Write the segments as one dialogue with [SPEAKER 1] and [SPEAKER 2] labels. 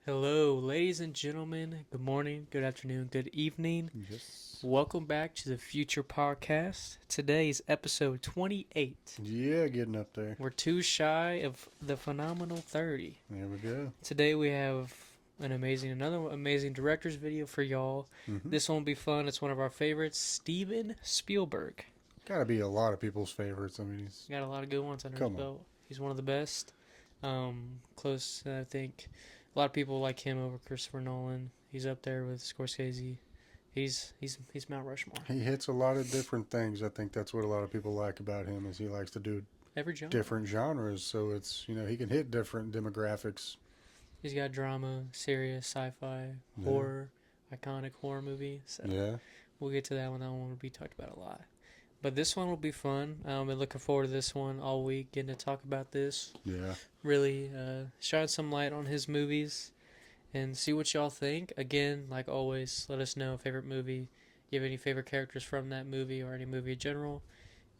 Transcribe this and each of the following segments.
[SPEAKER 1] Hello, ladies and gentlemen. Good morning, good afternoon, good evening.
[SPEAKER 2] Yes.
[SPEAKER 1] Welcome back to the Future Podcast. Today is episode 28.
[SPEAKER 2] Yeah, getting up there.
[SPEAKER 1] We're too shy of the phenomenal 30.
[SPEAKER 2] There we go.
[SPEAKER 1] Today we have another amazing director's video for y'all.
[SPEAKER 2] Mm-hmm.
[SPEAKER 1] This one will be fun. It's one of our favorites, Steven Spielberg.
[SPEAKER 2] Gotta be a lot of people's favorites. I mean,
[SPEAKER 1] Got a lot of good ones under his
[SPEAKER 2] come on.
[SPEAKER 1] belt. He's one of the best. Close, I think. A lot of people like him over Christopher Nolan. He's up there with Scorsese. He's Mount Rushmore.
[SPEAKER 2] He hits a lot of different things. I think that's what a lot of people like about him is he likes to do
[SPEAKER 1] Every genre.
[SPEAKER 2] different genres. So it's he can hit different demographics.
[SPEAKER 1] He's got drama, serious, sci-fi, horror, iconic horror movie. So
[SPEAKER 2] Yeah.
[SPEAKER 1] we'll get to that one. That one will be talked about a lot. But this one will be fun. I've been looking forward to this one all week, getting to talk about this.
[SPEAKER 2] Yeah.
[SPEAKER 1] Really shine some light on his movies and see what y'all think. Again, like always, let us know favorite movie. You have any favorite characters from that movie or any movie in general?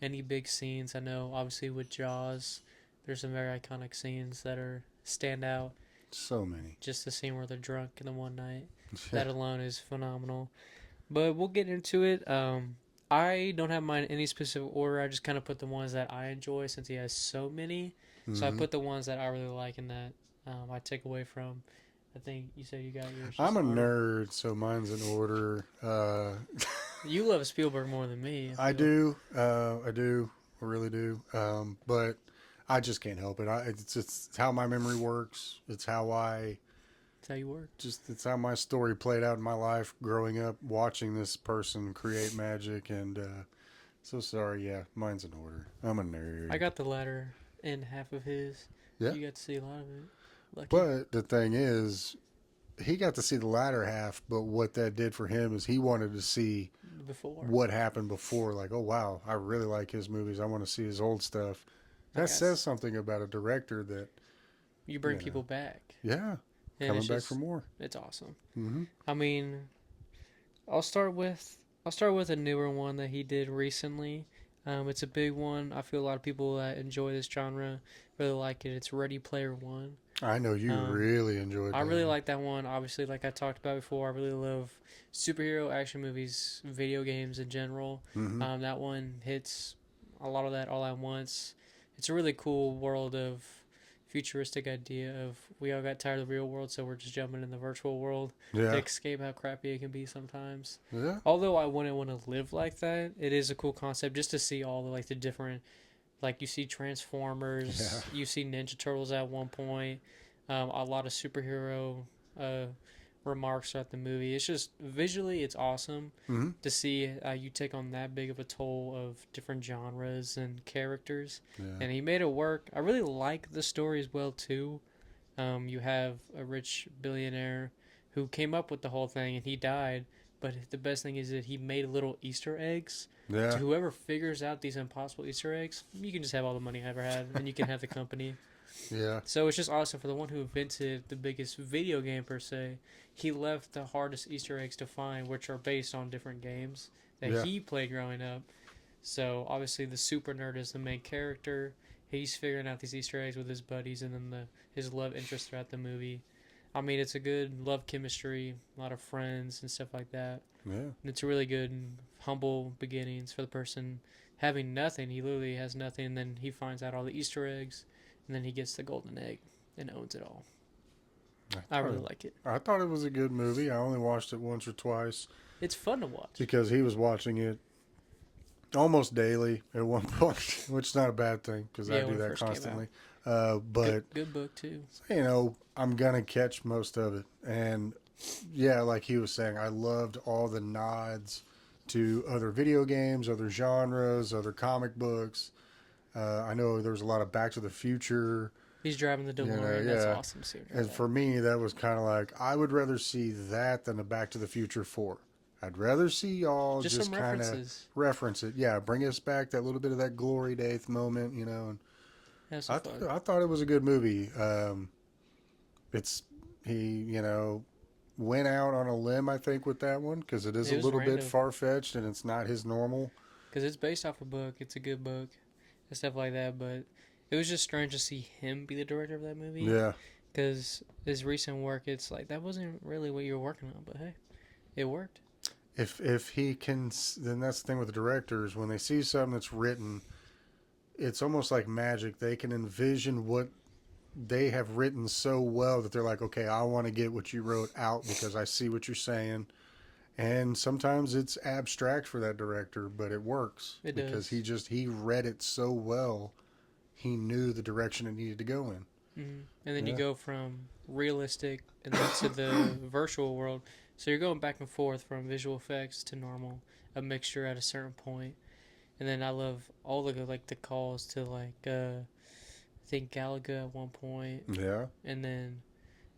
[SPEAKER 1] Any big scenes? I know, obviously, with Jaws, there's some very iconic scenes that are stand out.
[SPEAKER 2] So many.
[SPEAKER 1] Just the scene where they're drunk in the one night. That alone is phenomenal. But we'll get into it. I don't have mine in any specific order. I just kind of put the ones that I enjoy since he has so many.
[SPEAKER 2] Mm-hmm.
[SPEAKER 1] So I put the ones that I really like and that I take away from. I think you said you got yours.
[SPEAKER 2] I'm a nerd, so mine's in order.
[SPEAKER 1] You love Spielberg more than me.
[SPEAKER 2] I do. I do. I really do. But I just can't help it. It's how my memory works. It's how
[SPEAKER 1] That's how you work.
[SPEAKER 2] it's how my story played out in my life growing up watching this person create magic. And so sorry. Yeah, mine's in order. I'm a nerd.
[SPEAKER 1] I got the latter in half of his.
[SPEAKER 2] Yeah.
[SPEAKER 1] You got to see a lot of it. Lucky.
[SPEAKER 2] But the thing is, he got to see the latter half, but what that did for him is he wanted to see
[SPEAKER 1] Before.
[SPEAKER 2] what happened before. Like, oh, wow, I really like his movies. I want to see his old stuff. That says something about a director that
[SPEAKER 1] you bring people back.
[SPEAKER 2] Yeah,
[SPEAKER 1] and
[SPEAKER 2] coming back for more.
[SPEAKER 1] It's awesome.
[SPEAKER 2] Mm-hmm.
[SPEAKER 1] I mean, I'll start with a newer one that he did recently. It's a big one. I feel a lot of people that enjoy this genre really like it. It's Ready Player One.
[SPEAKER 2] I know you really enjoyed that.
[SPEAKER 1] I really like that one. Obviously, like I talked about before, I really love superhero action movies, video games in general.
[SPEAKER 2] Mm-hmm.
[SPEAKER 1] That one hits a lot of that all at once. It's a really cool world of futuristic idea of we all got tired of the real world, so we're just jumping in the virtual world to escape how crappy it can be sometimes.
[SPEAKER 2] Yeah.
[SPEAKER 1] Although I wouldn't want to live like that, it is a cool concept just to see all the the different, like you see Transformers, you see Ninja Turtles at one point, a lot of superhero remarks throughout the movie. It's just visually, it's awesome to see you take on that big of a toll of different genres and characters.
[SPEAKER 2] Yeah.
[SPEAKER 1] And he made it work. I really like the story as well too. You have a rich billionaire who came up with the whole thing, and he died. But the best thing is that he made little Easter eggs.
[SPEAKER 2] Yeah.
[SPEAKER 1] To whoever figures out these impossible Easter eggs, you can just have all the money I ever had, and you can have the company.
[SPEAKER 2] Yeah.
[SPEAKER 1] So it's just awesome for the one who invented the biggest video game per se. He left the hardest Easter eggs to find, which are based on different games that he played growing up. So obviously the super nerd is the main character. He's figuring out these Easter eggs with his buddies, and then his love interest throughout the movie. I mean, it's a good love chemistry, a lot of friends and stuff like that.
[SPEAKER 2] Yeah.
[SPEAKER 1] And it's a really good humble beginnings for the person having nothing. He literally has nothing, and then he finds out all the Easter eggs, and then he gets the golden egg and owns it all. I really like it.
[SPEAKER 2] I thought it was a good movie. I only watched it once or twice.
[SPEAKER 1] It's fun to watch.
[SPEAKER 2] Because he was watching it almost daily at one point, which is not a bad thing because I do that constantly. But
[SPEAKER 1] good book too.
[SPEAKER 2] I'm gonna catch most of it, and yeah, like he was saying, I loved all the nods to other video games, other genres, other comic books. I know there was a lot of Back to the Future.
[SPEAKER 1] He's driving the DeLorean. That's awesome scene.
[SPEAKER 2] And for me, that was kind of like I would rather see that than a Back to the Future 4. I'd rather see y'all just kind of reference it. Yeah, bring us back that little bit of that glory days moment, And I thought it was a good movie. He went out on a limb, I think, with that one because it is a little bit far fetched and it's not his normal.
[SPEAKER 1] Because it's based off a book. It's a good book and stuff like that. But it was just strange to see him be the director of that movie.
[SPEAKER 2] Yeah.
[SPEAKER 1] Because his recent work, it's like, that wasn't really what you were working on, but hey, it worked.
[SPEAKER 2] If he can, then that's the thing with the directors. When they see something that's written, it's almost like magic. They can envision what they have written so well that they're like, okay, I want to get what you wrote out because I see what you're saying. And sometimes it's abstract for that director, but it works.
[SPEAKER 1] It
[SPEAKER 2] because
[SPEAKER 1] does.
[SPEAKER 2] he read it so well, he knew the direction it needed to go in.
[SPEAKER 1] Mm-hmm. And then you
[SPEAKER 2] Yeah.
[SPEAKER 1] go from realistic and then to the virtual world. So you're going back and forth from visual effects to normal, a mixture at a certain point. And then I love all the like the calls to like I think Galaga at one point,
[SPEAKER 2] Yeah.
[SPEAKER 1] and then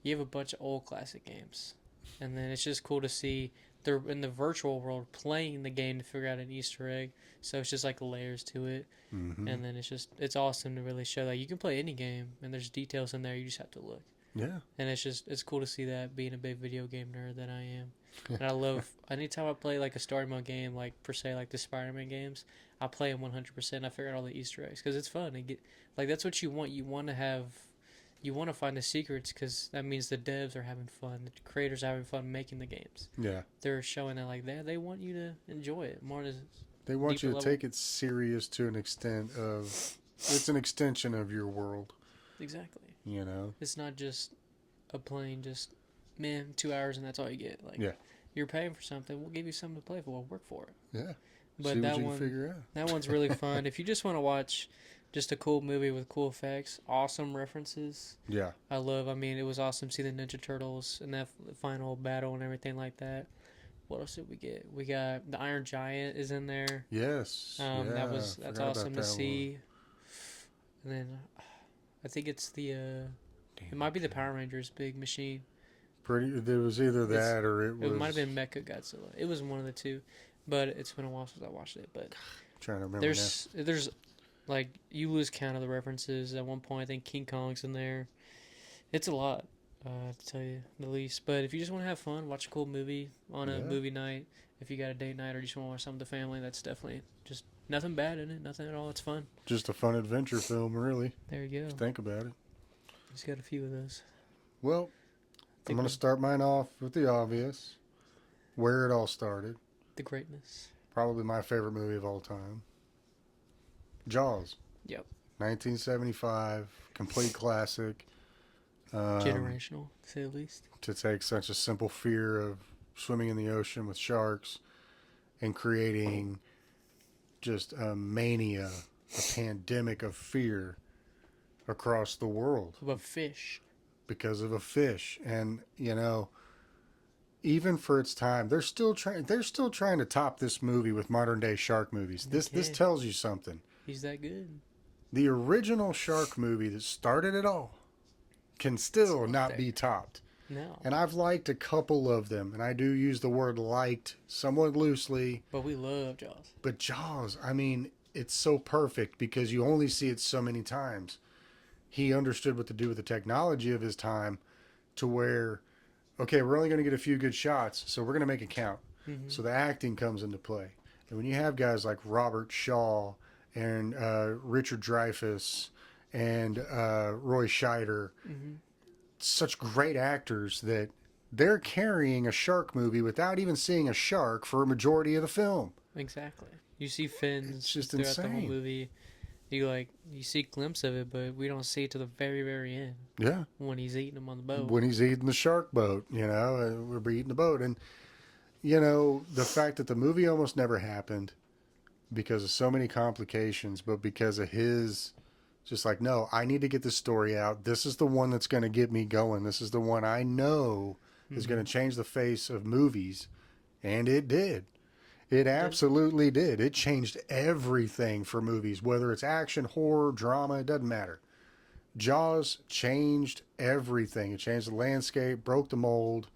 [SPEAKER 1] you have a bunch of old classic games, and then it's just cool to see they're in the virtual world playing the game to figure out an Easter egg. So it's just like layers to it,
[SPEAKER 2] Mm-hmm.
[SPEAKER 1] and then it's awesome to really show that you can play any game and there's details in there. You just have to look.
[SPEAKER 2] Yeah.
[SPEAKER 1] And it's cool to see that, being a big video game nerd that I am. And I love anytime I play like a story mode game, like per se like the Spider-Man games, I play them 100%. I figure out all the Easter eggs because it's fun. And get like that's what you want. You want to find the secrets because that means the devs are having fun, the creators are having fun making the games.
[SPEAKER 2] Yeah.
[SPEAKER 1] They're showing that like they want you to enjoy it more.
[SPEAKER 2] They want you to take it serious to an extent of it's an extension of your world.
[SPEAKER 1] Exactly.
[SPEAKER 2] You know,
[SPEAKER 1] it's not just a plain just 2 hours and that's all you get. Like,
[SPEAKER 2] yeah,
[SPEAKER 1] you're paying for something, we'll give you something to play for. We'll work for it.
[SPEAKER 2] Yeah.
[SPEAKER 1] But
[SPEAKER 2] see what you can figure out.
[SPEAKER 1] That one's really fun. If you just want to watch just a cool movie with cool effects, awesome references.
[SPEAKER 2] Yeah.
[SPEAKER 1] I mean, it was awesome to see the Ninja Turtles and that final battle and everything like that. What else did we get? We got the Iron Giant is in there.
[SPEAKER 2] Yes.
[SPEAKER 1] That's awesome to see. And then I think it's it might be the Power Rangers Big Machine.
[SPEAKER 2] There was either that or it
[SPEAKER 1] might have been Mecha Godzilla. It was one of the two, but it's been a while since I watched it. But
[SPEAKER 2] I'm trying to remember
[SPEAKER 1] there's like you lose count of the references. At one point, I think King Kong's in there. It's a lot, to tell you the least. But if you just want to have fun, watch a cool movie on a movie night. If you got a date night or you just want to watch something with the family, that's definitely just nothing bad in it. Nothing at all. It's fun.
[SPEAKER 2] Just a fun adventure film, really.
[SPEAKER 1] There you go.
[SPEAKER 2] Just think about it.
[SPEAKER 1] Just got a few of those.
[SPEAKER 2] Well, I'm going to start mine off with the obvious. Where it all started.
[SPEAKER 1] The greatness.
[SPEAKER 2] Probably my favorite movie of all time. Jaws.
[SPEAKER 1] Yep.
[SPEAKER 2] 1975. Complete classic.
[SPEAKER 1] Generational, to say the least.
[SPEAKER 2] To take such a simple fear of swimming in the ocean with sharks and creating just a mania, a pandemic of fear across the world.
[SPEAKER 1] Of a fish.
[SPEAKER 2] Because of a fish. And, you know, even for its time, they're still trying to top this movie with modern day shark movies. This tells you something.
[SPEAKER 1] He's that good.
[SPEAKER 2] The original shark movie that started it all can still not be topped.
[SPEAKER 1] No.
[SPEAKER 2] And I've liked a couple of them, and I do use the word liked somewhat loosely.
[SPEAKER 1] But we love Jaws.
[SPEAKER 2] But Jaws, I mean, it's so perfect because you only see it so many times. He understood what to do with the technology of his time to where, okay, we're only going to get a few good shots, so we're going to make it count. Mm-hmm. So the acting comes into play. And when you have guys like Robert Shaw and Richard Dreyfuss and Roy Scheider, mm-hmm. such great actors that they're carrying a shark movie without even seeing a shark for a majority of the film.
[SPEAKER 1] Exactly. You see fins
[SPEAKER 2] it's just
[SPEAKER 1] throughout
[SPEAKER 2] insane.
[SPEAKER 1] The whole movie. You see a glimpse of it, but we don't see it to the very, very end.
[SPEAKER 2] Yeah.
[SPEAKER 1] When he's eating them on the boat.
[SPEAKER 2] When he's eating the shark boat, you know, we're eating the boat. And, you know, the fact that the movie almost never happened because of so many complications, but because of his just like, no, I need to get this story out. This is the one that's going to get me going. This is the one I know is going to change the face of movies. And it did. It absolutely did. It changed everything for movies, whether it's action, horror, drama, it doesn't matter. Jaws changed everything. It changed the landscape, broke the mold.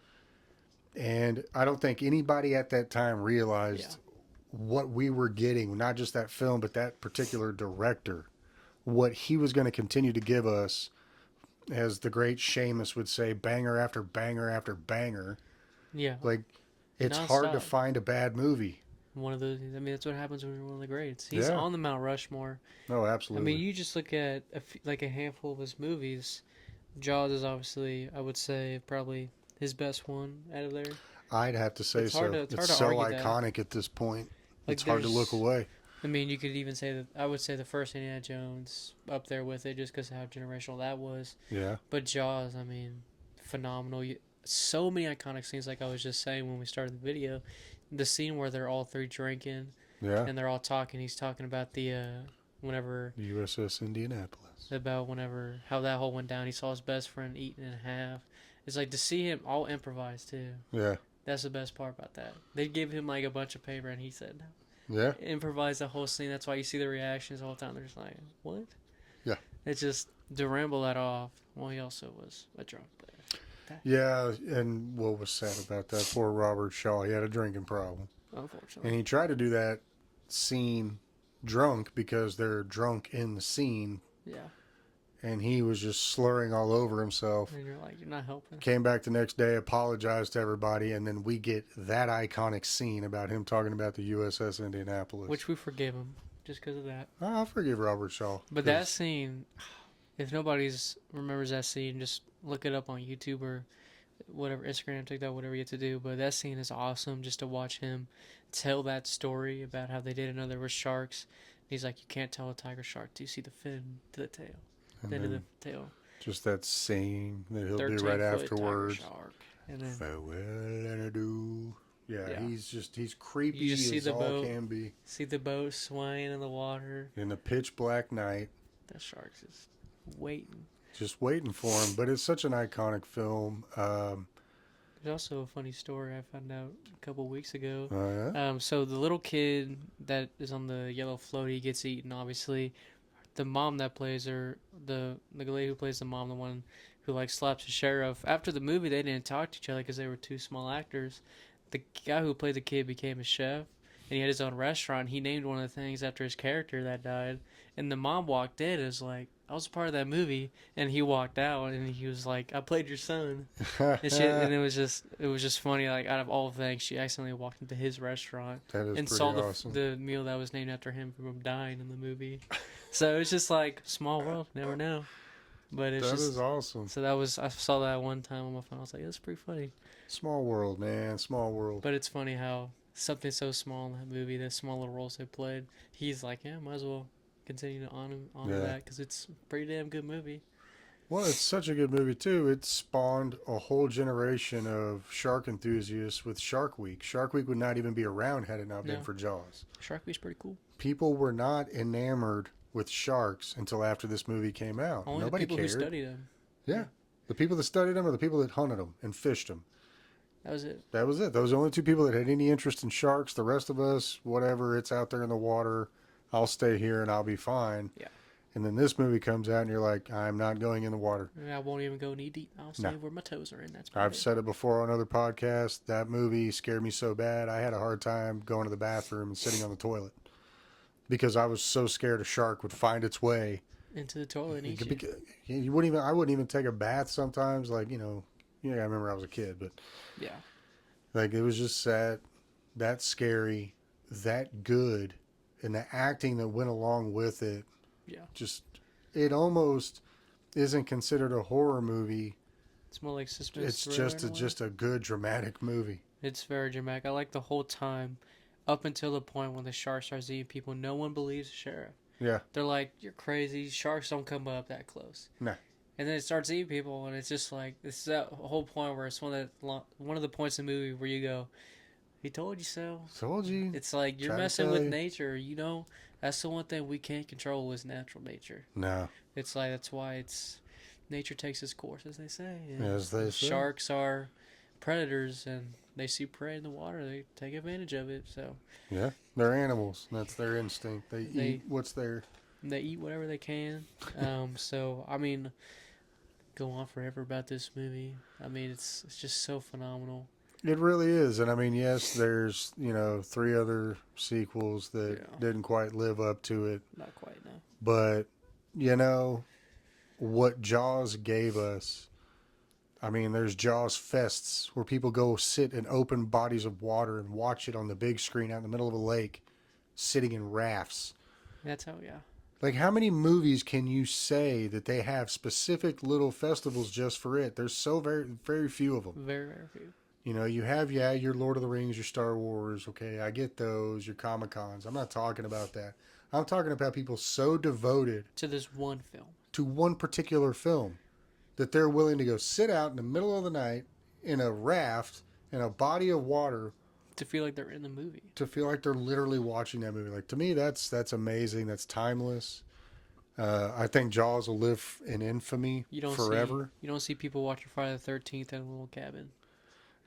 [SPEAKER 2] And I don't think anybody at that time realized what we were getting, not just that film, but that particular director, what he was going to continue to give us, as the great Seamus would say, banger after banger after banger.
[SPEAKER 1] Yeah.
[SPEAKER 2] Like, it's hard to find a bad movie.
[SPEAKER 1] One of those, I mean, that's what happens when you're one of the greats. He's on the Mount Rushmore.
[SPEAKER 2] Oh, absolutely.
[SPEAKER 1] I mean, you just look at a handful of his movies. Jaws is obviously, I would say, probably his best one out of there.
[SPEAKER 2] I'd have to say so.
[SPEAKER 1] It's hard
[SPEAKER 2] It's
[SPEAKER 1] to
[SPEAKER 2] so
[SPEAKER 1] argue
[SPEAKER 2] iconic
[SPEAKER 1] that.
[SPEAKER 2] at this point.
[SPEAKER 1] Like
[SPEAKER 2] It's hard to look away.
[SPEAKER 1] I mean, you could even say that I would say the first Indiana Jones up there with it, just because of how generational that was.
[SPEAKER 2] Yeah.
[SPEAKER 1] But Jaws, I mean, phenomenal. So many iconic scenes, like I was just saying when we started the video. The scene where they're all three drinking,
[SPEAKER 2] Yeah.
[SPEAKER 1] and they're all talking. He's talking about the whenever
[SPEAKER 2] USS Indianapolis.
[SPEAKER 1] About whenever how that whole went down. He saw his best friend eaten in half. It's like to see him all improvise too.
[SPEAKER 2] Yeah.
[SPEAKER 1] That's the best part about that. They gave him like a bunch of paper, and he said,
[SPEAKER 2] "Yeah,
[SPEAKER 1] improvise the whole scene." That's why you see the reactions the whole time. They're just like, "What?"
[SPEAKER 2] Yeah.
[SPEAKER 1] It's just to ramble that off. Well, he also was a drunk player.
[SPEAKER 2] Yeah, and what was sad about that poor Robert Shaw? He had a drinking problem.
[SPEAKER 1] Unfortunately.
[SPEAKER 2] And he tried to do that scene drunk because they're drunk in the scene.
[SPEAKER 1] Yeah.
[SPEAKER 2] And he was just slurring all over himself.
[SPEAKER 1] And you're like, you're not helping.
[SPEAKER 2] Came back the next day, apologized to everybody, and then we get that iconic scene about him talking about the USS Indianapolis.
[SPEAKER 1] Which we forgive him just because of that.
[SPEAKER 2] I'll forgive Robert Shaw.
[SPEAKER 1] But that scene, if nobody's remembers that scene, just look it up on YouTube or whatever, Instagram, TikTok, whatever you have to do. But that scene is awesome just to watch him tell that story about how they didn't know there were sharks. He's like, you can't tell a tiger shark till you see the fin to the tail. Then to the tail.
[SPEAKER 2] Just that saying that he'll do right afterwards.
[SPEAKER 1] And then,
[SPEAKER 2] farewell and adieu. Yeah, he's creepy
[SPEAKER 1] you just see
[SPEAKER 2] as
[SPEAKER 1] the
[SPEAKER 2] all
[SPEAKER 1] boat,
[SPEAKER 2] can be.
[SPEAKER 1] See the boat swaying in the water.
[SPEAKER 2] In the pitch black night.
[SPEAKER 1] The shark's just waiting.
[SPEAKER 2] Just waiting for him. But it's such an iconic film.
[SPEAKER 1] There's also a funny story I found out a couple weeks ago.
[SPEAKER 2] Oh, yeah?
[SPEAKER 1] So the little kid that is on the yellow floaty gets eaten, obviously. The mom that plays her, the lady who plays the mom, the one who like slaps the sheriff. After the movie, they didn't talk to each other because they were two small actors. The guy who played the kid became a chef, and he had his own restaurant. He named one of the things after his character that died. And the mom walked in and was like, I was a part of that movie. And he walked out and he was like, I played your son. And it was just funny. Like, out of all things, she accidentally walked into his restaurant and saw
[SPEAKER 2] awesome.
[SPEAKER 1] the meal that was named after him from dying in the movie. So it's just like, small world, never know. But it's
[SPEAKER 2] that is awesome.
[SPEAKER 1] So I saw that one time on my phone. I was like, that's pretty funny.
[SPEAKER 2] Small world, man. Small world.
[SPEAKER 1] But it's funny how something so small in that movie, the small little roles they played, he's like, yeah, might as well continue to honor that because it's a pretty damn good movie.
[SPEAKER 2] Well, it's such a good movie too. It spawned a whole generation of shark enthusiasts with Shark Week. Shark Week would not even be around had it not been for Jaws.
[SPEAKER 1] Shark Week's pretty cool.
[SPEAKER 2] People were not enamored with sharks until after this movie came out.
[SPEAKER 1] Only
[SPEAKER 2] Nobody
[SPEAKER 1] the people
[SPEAKER 2] cared.
[SPEAKER 1] who studied them.
[SPEAKER 2] Yeah. The people that studied them are the people that hunted them and fished them.
[SPEAKER 1] That was it.
[SPEAKER 2] That was it. Those are the only two people that had any interest in sharks. The rest of us, whatever, it's out there in the water. I'll stay here and I'll be fine.
[SPEAKER 1] Yeah.
[SPEAKER 2] And then this movie comes out and you're like, I'm not going in the water.
[SPEAKER 1] I won't even go knee deep. I'll stay where my toes are in.
[SPEAKER 2] I've said it before on other podcasts. That movie scared me so bad. I had a hard time going to the bathroom and sitting on the toilet because I was so scared a shark would find its way
[SPEAKER 1] into the toilet and eat you.
[SPEAKER 2] You wouldn't even. I wouldn't even take a bath sometimes. Like, I remember I was a kid, but
[SPEAKER 1] yeah,
[SPEAKER 2] like it was just that scary, that good, and the acting that went along with it.
[SPEAKER 1] Yeah,
[SPEAKER 2] just it almost isn't considered a horror movie.
[SPEAKER 1] It's more like suspense.
[SPEAKER 2] It's just a good dramatic movie.
[SPEAKER 1] It's very dramatic. I like the whole time, up until the point when the shark starts eating people. No one believes the sheriff.
[SPEAKER 2] Yeah,
[SPEAKER 1] they're like, you're crazy. Sharks don't come up that close.
[SPEAKER 2] No.
[SPEAKER 1] And then it starts eating people, and it's just like it's that whole point where it's one of the points in the movie where you go, he told you so.
[SPEAKER 2] Told you.
[SPEAKER 1] It's like you're messing with nature. That's the one thing we can't control is natural nature.
[SPEAKER 2] No.
[SPEAKER 1] It's like that's why nature takes its course, as they say.
[SPEAKER 2] As they say.
[SPEAKER 1] Sharks are predators, and they see prey in the water. They take advantage of it. So.
[SPEAKER 2] Yeah, they're animals. That's their instinct. They eat what's there.
[SPEAKER 1] They eat whatever they can. So I mean, go on forever about this movie. I mean, it's just so phenomenal.
[SPEAKER 2] It really is. And I mean, yes, there's, 3 other sequels that didn't quite live up to it.
[SPEAKER 1] Not quite, no.
[SPEAKER 2] But, what Jaws gave us, I mean, there's Jaws fests where people go sit in open bodies of water and watch it on the big screen out in the middle of a lake, sitting in rafts.
[SPEAKER 1] That's how, yeah.
[SPEAKER 2] Like, how many movies can you say that they have specific little festivals just for it? There's so very, very few of them.
[SPEAKER 1] Very, very few.
[SPEAKER 2] You know, you have, yeah, your Lord of the Rings, your Star Wars, okay, I get those, your Comic-Cons. I'm not talking about that. I'm talking about people so devoted
[SPEAKER 1] to this one film.
[SPEAKER 2] To one particular film that they're willing to go sit out in the middle of the night in a raft in a body of water
[SPEAKER 1] to feel like they're in the movie.
[SPEAKER 2] To feel like they're literally watching that movie. Like, to me, that's amazing. That's timeless. I think Jaws will live in infamy forever.
[SPEAKER 1] You don't see people watching Friday the 13th in a little cabin.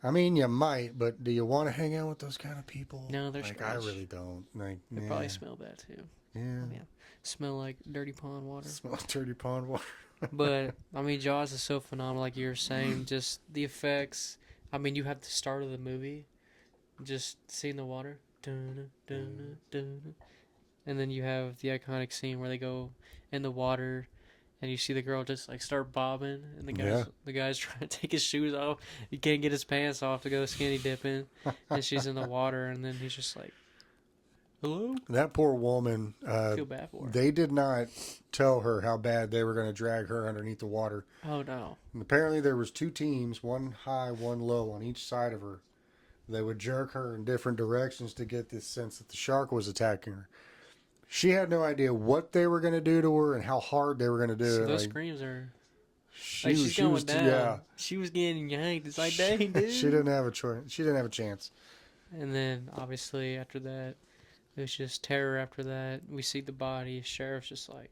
[SPEAKER 2] I mean, you might, but do you want to hang out with those kind of people?
[SPEAKER 1] No, they're
[SPEAKER 2] like,
[SPEAKER 1] strange.
[SPEAKER 2] I really don't. Like,
[SPEAKER 1] they probably smell bad too.
[SPEAKER 2] Yeah.
[SPEAKER 1] Smell like dirty pond water.
[SPEAKER 2] Smell like dirty pond water.
[SPEAKER 1] But I mean, Jaws is so phenomenal. Like you were saying, just the effects. I mean, you have the start of the movie, just seeing the water, and then you have the iconic scene where they go in the water. And you see the girl just like start bobbing, and the guy's trying to take his shoes off. He can't get his pants off to go skinny dipping, and she's in the water, and then he's just like, "Hello."
[SPEAKER 2] That poor woman.
[SPEAKER 1] I feel bad for her.
[SPEAKER 2] They did not tell her how bad they were going to drag her underneath the water.
[SPEAKER 1] Oh no!
[SPEAKER 2] And apparently, there was 2 teams, one high, one low, on each side of her. They would jerk her in different directions to get this sense that the shark was attacking her. She had no idea what they were going to do to her and how hard they were going to do it.
[SPEAKER 1] Those screams are...
[SPEAKER 2] she's
[SPEAKER 1] going down. Yeah. She was getting yanked. It's like, dang, dude.
[SPEAKER 2] She didn't have a choice. She didn't have a chance.
[SPEAKER 1] And then, obviously, after that, it was just terror after that. We see the body. Sheriff's just like,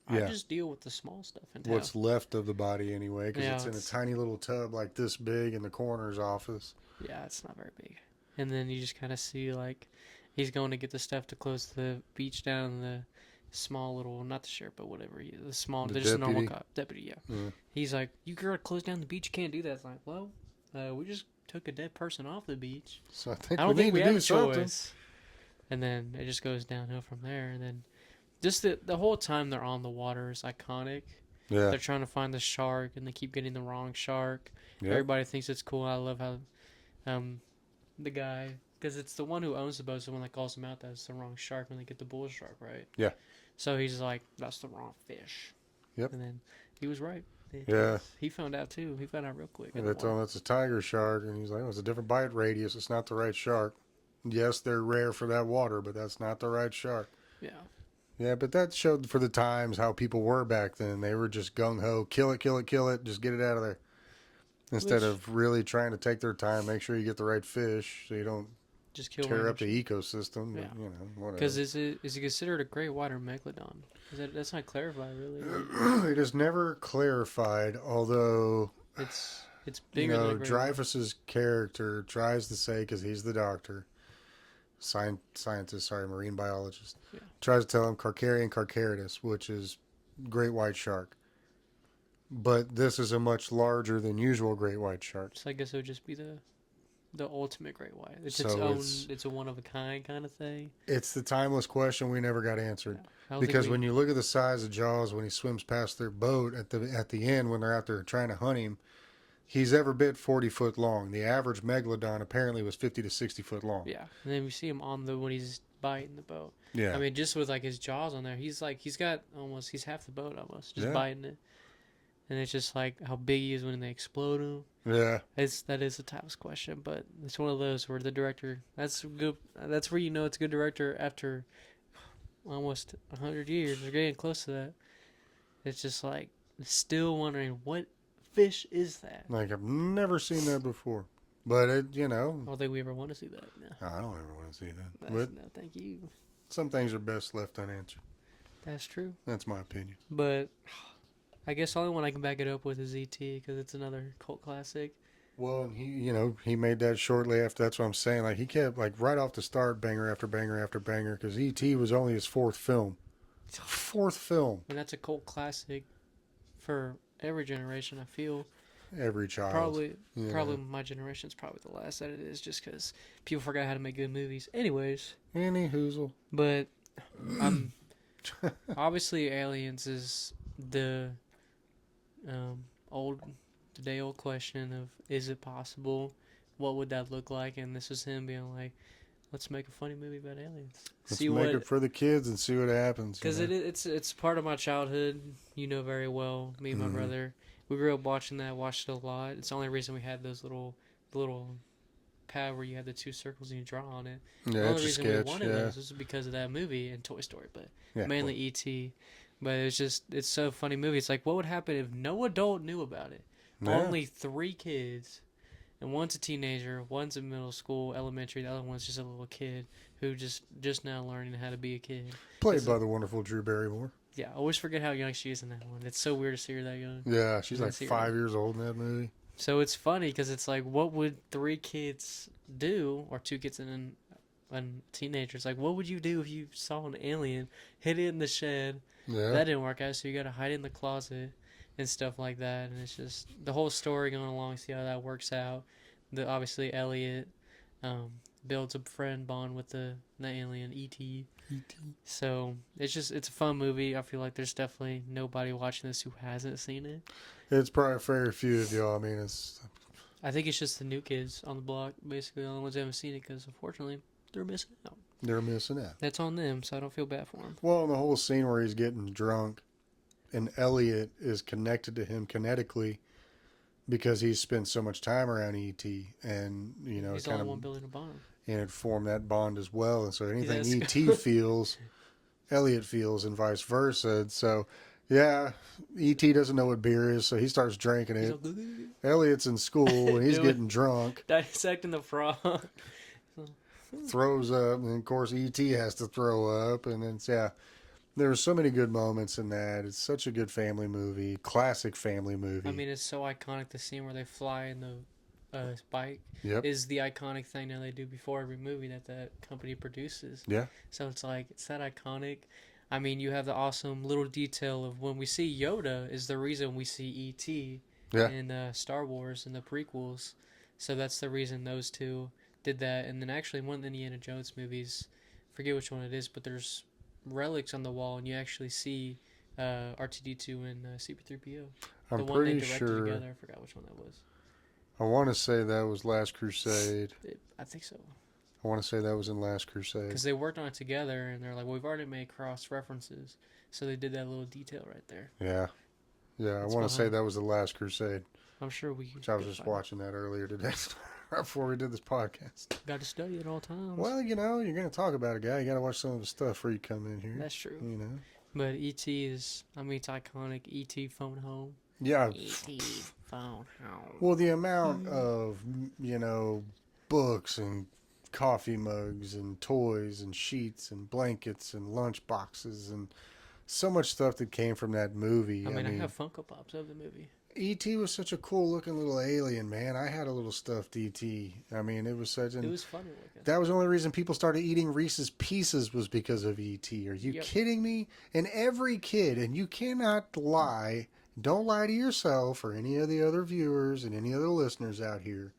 [SPEAKER 1] I just deal with the small stuff in town.
[SPEAKER 2] What's left of the body, anyway, because it's in a tiny little tub like this big in the coroner's office.
[SPEAKER 1] Yeah, it's not very big. And then you just kind of see, like... He's going to get the stuff to close the beach down in the small little, not the sheriff, but whatever. The small,
[SPEAKER 2] the
[SPEAKER 1] just a
[SPEAKER 2] deputy.
[SPEAKER 1] normal cop. Deputy, yeah. He's like, you gotta close down the beach. You can't do that. It's like, well, we just took a dead person off the beach.
[SPEAKER 2] So I don't think we have a something.
[SPEAKER 1] Choice. And then it just goes downhill from there. And then just the whole time they're on the water is iconic.
[SPEAKER 2] Yeah.
[SPEAKER 1] They're trying to find the shark, and they keep getting the wrong shark.
[SPEAKER 2] Yep.
[SPEAKER 1] Everybody thinks it's cool. I love how the guy... Because it's the one who owns the boat, is the one that calls him out that it's the wrong shark when they get the bull shark, right?
[SPEAKER 2] Yeah.
[SPEAKER 1] So he's like, that's the wrong fish.
[SPEAKER 2] Yep.
[SPEAKER 1] And then he was right.
[SPEAKER 2] Yeah.
[SPEAKER 1] He found out, too. He found out real quick.
[SPEAKER 2] And they told him that's a tiger shark. And he's like, it's a different bite radius. It's not the right shark. Yes, they're rare for that water, but that's not the right shark.
[SPEAKER 1] Yeah.
[SPEAKER 2] Yeah, but that showed for the times how people were back then. They were just gung-ho, kill it, kill it, kill it, just get it out of there. Instead of really trying to take their time, make sure you get the right fish so you don't
[SPEAKER 1] just kill
[SPEAKER 2] tear up the ecosystem.
[SPEAKER 1] Yeah.
[SPEAKER 2] But, you know, whatever.
[SPEAKER 1] Because is it considered a great white or megalodon? That's not clarified, really.
[SPEAKER 2] It is never clarified, although
[SPEAKER 1] it's bigger than a great
[SPEAKER 2] Dreyfus's character tries to say, because he's the doctor, marine biologist, tries to tell him Carcharian carcharodus, which is great white shark. But this is a much larger than usual great white shark.
[SPEAKER 1] So I guess it would just be the ultimate great white. It's its own. It's a one of a kind kind of thing.
[SPEAKER 2] It's the timeless question we never got answered.
[SPEAKER 1] Yeah.
[SPEAKER 2] Because when you look at the size of Jaws when he swims past their boat at the end when they're out there trying to hunt him, he's ever bit 40 foot long. The average megalodon apparently was 50 to 60 foot long.
[SPEAKER 1] Yeah, and then we see him when he's biting the boat.
[SPEAKER 2] Yeah,
[SPEAKER 1] I mean, just with like his jaws on there, he's half the boat almost, just biting it. And it's just like how big he is when they explode him.
[SPEAKER 2] Yeah.
[SPEAKER 1] That is the toughest question, but it's one of those where the director, that's good. That's where you know it's a good director after almost 100 years. They're getting close to that. It's just like, still wondering, what fish is that?
[SPEAKER 2] Like, I've never seen that before. But, I
[SPEAKER 1] don't think we ever want to see that. No.
[SPEAKER 2] I don't ever want to see that.
[SPEAKER 1] No, thank you.
[SPEAKER 2] Some things are best left unanswered.
[SPEAKER 1] That's true.
[SPEAKER 2] That's my opinion.
[SPEAKER 1] But... I guess the only one I can back it up with is E.T. because it's another cult classic.
[SPEAKER 2] Well, and he made that shortly after. That's what I'm saying. Like, he kept, like, right off the start, banger after banger after banger, because E.T. was only his 4th film. 4th film.
[SPEAKER 1] And that's a cult classic for every generation, I feel.
[SPEAKER 2] Every child.
[SPEAKER 1] Probably my generation's probably the last that it is, just because people forgot how to make good movies. Anyways.
[SPEAKER 2] Any hoozle.
[SPEAKER 1] But, obviously, Aliens is the... old question of, is it possible? What would that look like? And this was him being like, let's make a funny movie about aliens.
[SPEAKER 2] Let's make it for the kids and see what happens.
[SPEAKER 1] Because it's part of my childhood. You know very well. Me and my brother, we grew up watching that. Watched it a lot. It's the only reason we had those little pad where you had the two circles and you draw on it.
[SPEAKER 2] Yeah,
[SPEAKER 1] the only reason we wanted those was because of that movie and Toy Story, but mainly E.T. But it's so funny movie. It's like, what would happen if no adult knew about it? Yeah. Only 3 kids, and one's a teenager, one's in middle school, elementary. The other one's just a little kid who just now learning how to be a kid.
[SPEAKER 2] Played by the wonderful Drew Barrymore.
[SPEAKER 1] Yeah, I always forget how young she is in that one. It's so weird to see her that young.
[SPEAKER 2] Yeah, she's like 5 years old in that movie.
[SPEAKER 1] So it's funny because it's like, what would 3 kids do, or 2 kids and teenagers? Like, what would you do if you saw an alien, hid it in the shed? Yeah. That didn't work out, so you got to hide it in the closet and stuff like that. And it's just the whole story going along, see how that works out. Obviously Elliot builds a friend bond with the alien E.T. So it's a fun movie. I feel like there's definitely nobody watching this who hasn't seen it.
[SPEAKER 2] It's probably very few of y'all. I mean,
[SPEAKER 1] I think it's just the new kids on the block, basically the only ones who haven't seen it, because unfortunately they're missing out. That's on them, so I don't feel bad for them.
[SPEAKER 2] Well, the whole scene where he's getting drunk and Elliot is connected to him kinetically because he's spent so much time around E.T. and,
[SPEAKER 1] he's the only one building a bond.
[SPEAKER 2] And it formed that bond as well. And so anything E.T. feels, Elliot feels, and vice versa. So, yeah, E.T. doesn't know what beer is, so he starts drinking it. Elliot's in school, and he's getting drunk.
[SPEAKER 1] Dissecting the frog.
[SPEAKER 2] Throws up, and of course E.T. has to throw up. And then, there's so many good moments in that. It's such a good family movie, classic family movie.
[SPEAKER 1] I mean, it's so iconic, the scene where they fly in the bike is the iconic thing that they do before every movie that company produces. Yeah. So it's like, it's that iconic. I mean, you have the awesome little detail of when we see Yoda is the reason we see E.T. in Star Wars and the prequels. So that's the reason those two did that. And then actually one of the Indiana Jones movies, forget which one it is, but there's relics on the wall and you actually see R2-D2 and C-3PO.
[SPEAKER 2] I'm pretty sure.
[SPEAKER 1] Together. I forgot which one that was.
[SPEAKER 2] I want to say that was Last Crusade.
[SPEAKER 1] I think so.
[SPEAKER 2] I want to say that was in Last Crusade.
[SPEAKER 1] Because they worked on it together, and they're like, well, we've already made cross-references. So they did that little detail right there.
[SPEAKER 2] Yeah. Yeah, I want to say that was the Last Crusade.
[SPEAKER 1] I'm sure we
[SPEAKER 2] I was just watching that earlier today before we did this podcast.
[SPEAKER 1] Got to study at all times.
[SPEAKER 2] Well, you're going to talk about a guy. You got to watch some of the stuff before you come in here.
[SPEAKER 1] That's true. But E.T. it's iconic. E.T. Phone Home.
[SPEAKER 2] Yeah.
[SPEAKER 1] E.T. Phone Home.
[SPEAKER 2] Well, the amount of, books and coffee mugs and toys and sheets and blankets and lunch boxes and so much stuff that came from that movie.
[SPEAKER 1] I have Funko Pops of the movie.
[SPEAKER 2] E.T. was such a cool looking little alien, man. I had a little stuffed E.T. I mean, it was it
[SPEAKER 1] was funny looking.
[SPEAKER 2] That was the only reason people started eating Reese's Pieces was because of E.T. Are you kidding me? And every kid, and you cannot lie, don't lie to yourself or any of the other viewers and any other listeners out here.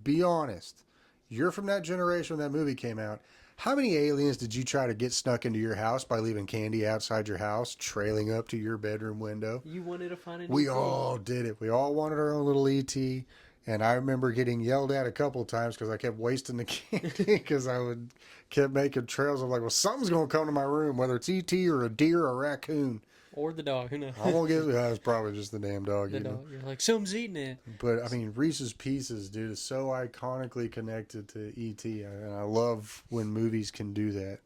[SPEAKER 2] Be honest. You're from that generation when that movie came out. How many aliens did you try to get snuck into your house by leaving candy outside your house, trailing up to your bedroom window?
[SPEAKER 1] You wanted to find
[SPEAKER 2] We all did it. We all wanted our own little E.T. And I remember getting yelled at a couple of times because I kept wasting the candy because kept making trails. I'm like, well, something's going to come to my room, whether it's E.T. or a deer or a raccoon.
[SPEAKER 1] Or the dog, who knows?
[SPEAKER 2] I'm going to guess it's probably just the damn dog.
[SPEAKER 1] Dog. You're like, something's eating it.
[SPEAKER 2] But, I mean, Reese's Pieces, dude, is so iconically connected to E.T. And I love when movies can do that.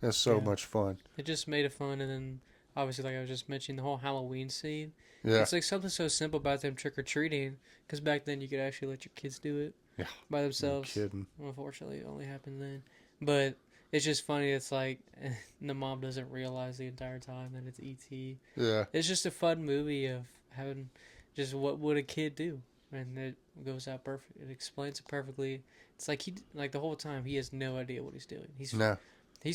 [SPEAKER 2] That's so much fun.
[SPEAKER 1] It just made it fun. And then, obviously, like I was just mentioning, the whole Halloween scene.
[SPEAKER 2] Yeah.
[SPEAKER 1] It's like something so simple about them trick-or-treating. Because back then, you could actually let your kids do it by themselves.
[SPEAKER 2] No kidding.
[SPEAKER 1] Unfortunately, it only happened then. But it's just funny. It's like the mom doesn't realize the entire time that it's E.T.
[SPEAKER 2] Yeah.
[SPEAKER 1] It's just a fun movie of having just what would a kid do, and it goes out perfect. It explains it perfectly. It's like the whole time he has no idea what he's doing. He's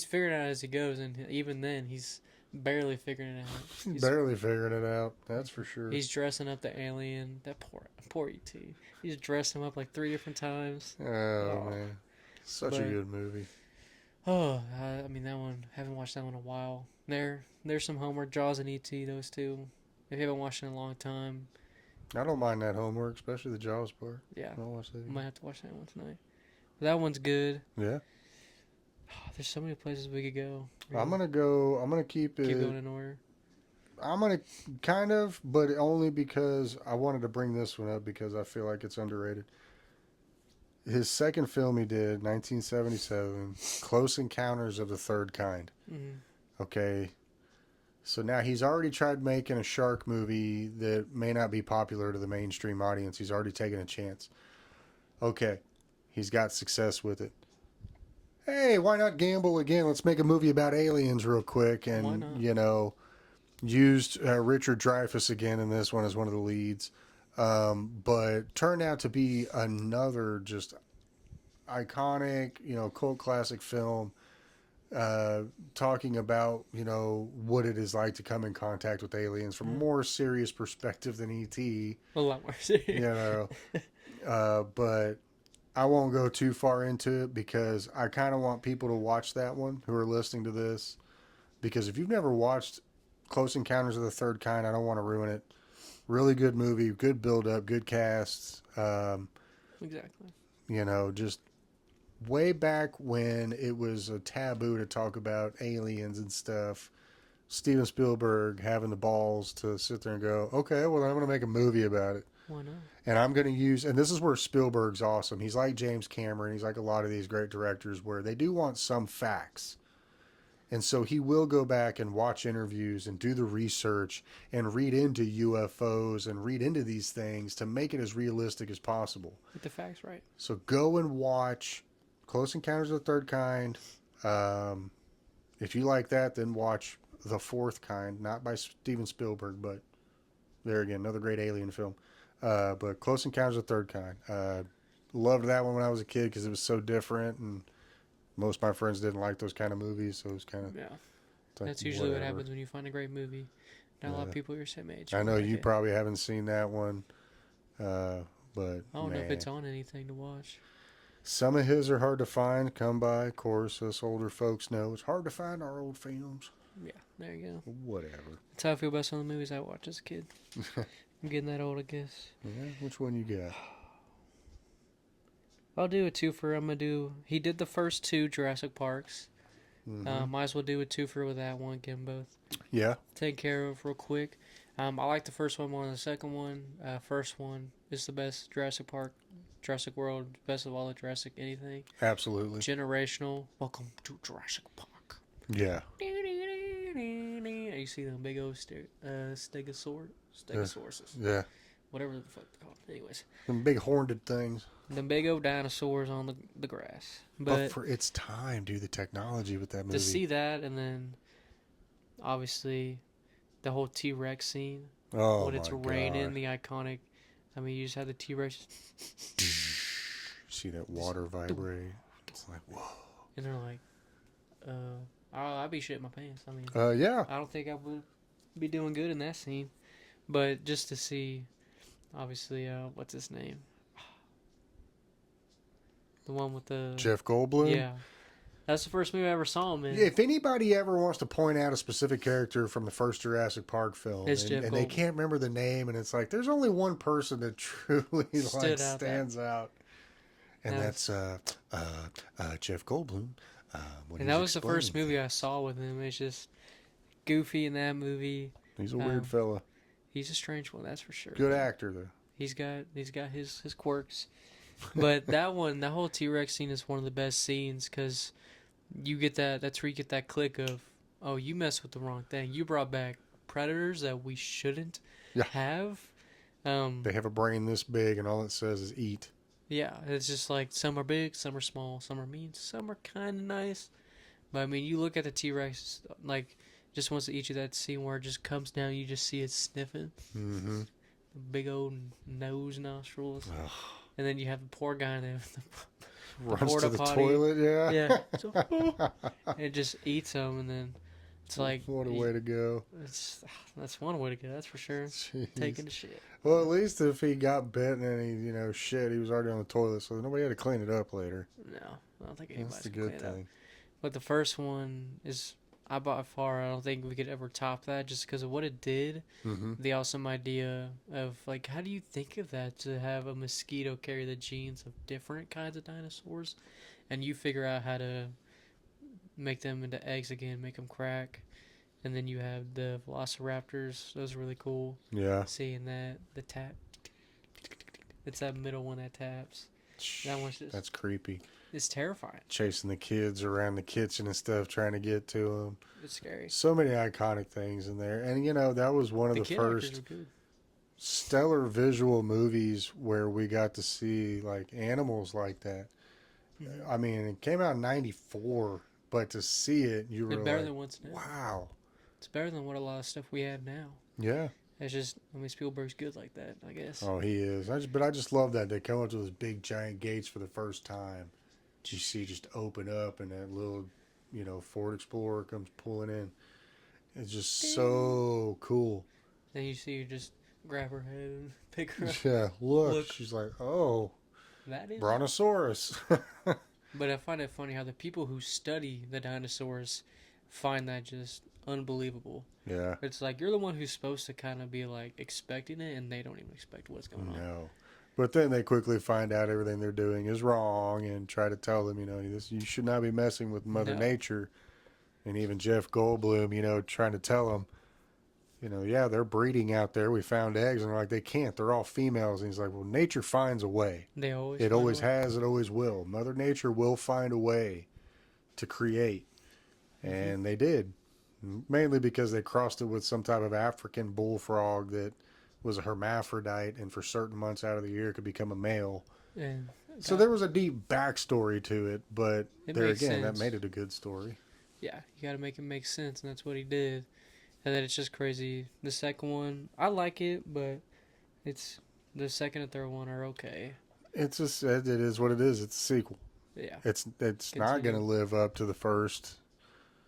[SPEAKER 1] figuring it out as he goes, and even then he's barely figuring it out.
[SPEAKER 2] He's barely figuring it out. That's for sure.
[SPEAKER 1] He's dressing up the alien. That poor E.T. He's dressed him up like 3 different times.
[SPEAKER 2] Oh man, such a good movie.
[SPEAKER 1] Oh, I mean that one. Haven't watched that one in a while. There's some homework. Jaws and E.T. Those two. If you haven't watched it in a long time.
[SPEAKER 2] I don't mind that homework, especially the Jaws part.
[SPEAKER 1] Yeah,
[SPEAKER 2] I'll watch that.
[SPEAKER 1] I might have to watch that one tonight. That one's good.
[SPEAKER 2] Yeah.
[SPEAKER 1] Oh, there's so many places we could go.
[SPEAKER 2] Really. I'm gonna keep
[SPEAKER 1] going in order.
[SPEAKER 2] I'm gonna kind of, but only because I wanted to bring this one up because I feel like it's underrated. His second film he did, 1977, Close Encounters of the Third Kind.
[SPEAKER 1] Mm-hmm.
[SPEAKER 2] Okay, so now he's already tried making a shark movie that may not be popular to the mainstream audience. He's already taken a chance. Okay, he's got success with it. Hey, why not gamble again? Let's make a movie about aliens real quick, and used Richard Dreyfuss again in this one as one of the leads, but turned out to be another just iconic, cult classic film, talking about what it is like to come in contact with aliens from a more serious perspective than E.T.
[SPEAKER 1] A lot more serious.
[SPEAKER 2] But I won't go too far into it because I kind of want people to watch that one who are listening to this, because if you've never watched Close Encounters of the Third Kind, I don't want to ruin it. Really good movie, good build up, good casts.
[SPEAKER 1] Exactly.
[SPEAKER 2] Just way back when it was a taboo to talk about aliens and stuff. Steven Spielberg having the balls to sit there and go, okay, well, I'm going to make a movie about it.
[SPEAKER 1] Why not?
[SPEAKER 2] And I'm going to use, and this is where Spielberg's awesome. He's like James Cameron. He's like a lot of these great directors where they do want some facts. And so he will go back and watch interviews and do the research and read into UFOs and read into these things to make it as realistic as possible.
[SPEAKER 1] Get the facts right.
[SPEAKER 2] So go and watch Close Encounters of the Third Kind. If you like that, then watch The Fourth Kind, not by Steven Spielberg, but there again, another great alien film. But Close Encounters of the Third Kind. Loved that one when I was a kid because it was so different, and most of my friends didn't like those kind of movies, so it was kind of...
[SPEAKER 1] Yeah. That's usually what happens when you find a great movie. Not a lot of people your same age.
[SPEAKER 2] I know you probably haven't seen that one, but
[SPEAKER 1] I don't know if it's on anything to watch.
[SPEAKER 2] Some of his are hard to find, come by. Of course, us older folks know it's hard to find our old films.
[SPEAKER 1] Yeah, there you go.
[SPEAKER 2] Whatever.
[SPEAKER 1] That's how I feel about some of the movies I watched as a kid. I'm getting that old, I guess.
[SPEAKER 2] Yeah, which one you got?
[SPEAKER 1] I'll do a twofer. He did the first two Jurassic Parks.
[SPEAKER 2] Mm-hmm.
[SPEAKER 1] Might as well do a twofer with that one. Get them both.
[SPEAKER 2] Yeah.
[SPEAKER 1] Take care of real quick. I like the first one more than the second one. First one is the best Jurassic Park, Jurassic World, best of all the Jurassic anything.
[SPEAKER 2] Absolutely.
[SPEAKER 1] Generational. Welcome to Jurassic Park.
[SPEAKER 2] Yeah.
[SPEAKER 1] You see them big old stegosauruses.
[SPEAKER 2] Yeah.
[SPEAKER 1] Whatever the fuck they're called. Anyways.
[SPEAKER 2] Them big horned things.
[SPEAKER 1] Them big old dinosaurs on the grass.
[SPEAKER 2] But for its time, dude, the technology with that movie.
[SPEAKER 1] To see that, and then obviously the whole T-Rex scene.
[SPEAKER 2] Oh,
[SPEAKER 1] when it's raining, the iconic. I mean, you just have the T-Rex.
[SPEAKER 2] See that water vibrate. It's like, whoa.
[SPEAKER 1] And they're like, I'd be shitting my pants. I mean,
[SPEAKER 2] yeah.
[SPEAKER 1] I don't think I would be doing good in that scene. But just to see, obviously, what's his name? The one with the...
[SPEAKER 2] Jeff Goldblum?
[SPEAKER 1] Yeah. That's the first movie I ever saw him in.
[SPEAKER 2] Yeah, if anybody ever wants to point out a specific character from the first Jurassic Park film,
[SPEAKER 1] it's Jeff
[SPEAKER 2] and
[SPEAKER 1] Goldblum.
[SPEAKER 2] they can't remember the name, and it's like, there's only one person that truly stands out. And that's Jeff Goldblum.
[SPEAKER 1] And that was the first movie I saw with him. It's just goofy in that movie.
[SPEAKER 2] He's a weird fella.
[SPEAKER 1] He's a strange one, that's for sure.
[SPEAKER 2] Good actor, though.
[SPEAKER 1] He's got his quirks. But that whole T-Rex scene is one of the best scenes because you get that's where you get that click of, oh, you messed with the wrong thing. You brought back predators that we shouldn't have.
[SPEAKER 2] They have a brain this big and all it says is eat.
[SPEAKER 1] Yeah, it's just like some are big, some are small, some are mean, some are kind of nice. But I mean, you look at the T-Rex, like, just wants to eat you, that scene where it just comes down, you just see it sniffing.
[SPEAKER 2] Mm-hmm.
[SPEAKER 1] The big old nostrils. Ugh. And then you have the poor guy there.
[SPEAKER 2] Runs to the toilet, yeah.
[SPEAKER 1] Yeah. So, it just eats them, and then it's like...
[SPEAKER 2] What a way to go.
[SPEAKER 1] That's one way to go, that's for sure. Jeez. Taking the shit.
[SPEAKER 2] Well, at least if he got bit and he, shit, he was already on the toilet, so nobody had to clean it up later.
[SPEAKER 1] No, I don't think anybody's
[SPEAKER 2] That's the
[SPEAKER 1] good
[SPEAKER 2] good thing.
[SPEAKER 1] But the first one is... I don't think we could ever top that just because of what it did.
[SPEAKER 2] Mm-hmm.
[SPEAKER 1] The awesome idea of, like, how do you think of that, to have a mosquito carry the genes of different kinds of dinosaurs, and you figure out how to make them into eggs again, make them crack. And then you have the velociraptors. Those are really cool.
[SPEAKER 2] Yeah.
[SPEAKER 1] Seeing that, the tap. It's that middle one that taps. That one's just...
[SPEAKER 2] That's creepy.
[SPEAKER 1] It's terrifying.
[SPEAKER 2] Chasing the kids around the kitchen and stuff, trying to get to them.
[SPEAKER 1] It's scary.
[SPEAKER 2] So many iconic things in there. And, that was one of the first stellar visual movies where we got to see, like, animals like that. Mm-hmm. I mean, it came out in 94, but to see it, you were
[SPEAKER 1] it's better than what's now.
[SPEAKER 2] Wow.
[SPEAKER 1] It's better than what a lot of stuff we have now.
[SPEAKER 2] Yeah.
[SPEAKER 1] It's just, Spielberg's good like that, I guess.
[SPEAKER 2] Oh, he is. I just love that. They come up to those big, giant gates for the first time. You see just open up, and that little, Ford Explorer comes pulling in. It's just so cool.
[SPEAKER 1] And you see her just grab her head and pick her up.
[SPEAKER 2] Yeah, look. She's like, oh,
[SPEAKER 1] that is
[SPEAKER 2] Brontosaurus.
[SPEAKER 1] But I find it funny how the people who study the dinosaurs find that just unbelievable.
[SPEAKER 2] Yeah.
[SPEAKER 1] It's like you're the one who's supposed to kind of be like expecting it, and they don't even expect what's going on.
[SPEAKER 2] No. But then they quickly find out everything they're doing is wrong and try to tell them, you should not be messing with Mother Nature. And even Jeff Goldblum, trying to tell them, yeah, they're breeding out there. We found eggs. And they're like, they can't. They're all females. And he's like, well, nature finds a way.
[SPEAKER 1] It
[SPEAKER 2] always has. It always will. Mother Nature will find a way to create. And they did. Mainly because they crossed it with some type of African bullfrog that was a hermaphrodite, and for certain months out of the year could become a male. So there was a deep backstory to it, but that made it a good story.
[SPEAKER 1] Yeah, you got to make it make sense, and that's what he did. And then it's just crazy. The second one, I like it, but it's the second and third one are okay.
[SPEAKER 2] It's just it is what it is. It's a sequel.
[SPEAKER 1] Yeah,
[SPEAKER 2] it's not going to live up to the first.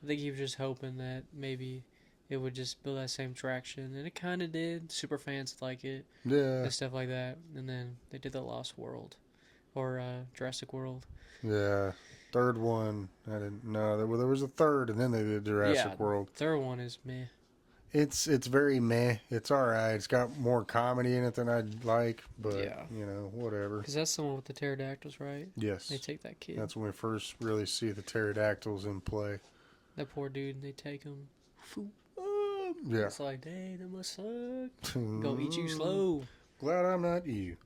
[SPEAKER 1] I think he was just hoping that maybe it would just build that same traction, and it kind of did. Super fans like it, and stuff like that. And then they did the Lost World, or Jurassic World.
[SPEAKER 2] Yeah, third one. I didn't know there was a third, and then they did Jurassic World.
[SPEAKER 1] Third one is meh.
[SPEAKER 2] It's very meh. It's all right. It's got more comedy in it than I'd like, but whatever.
[SPEAKER 1] Because that's the one with the pterodactyls, right?
[SPEAKER 2] Yes.
[SPEAKER 1] They take that kid.
[SPEAKER 2] That's when we first really see the pterodactyls in play.
[SPEAKER 1] That poor dude, they take him.
[SPEAKER 2] Yeah.
[SPEAKER 1] It's like, dang, that must suck. Go eat you slow.
[SPEAKER 2] Glad I'm not you.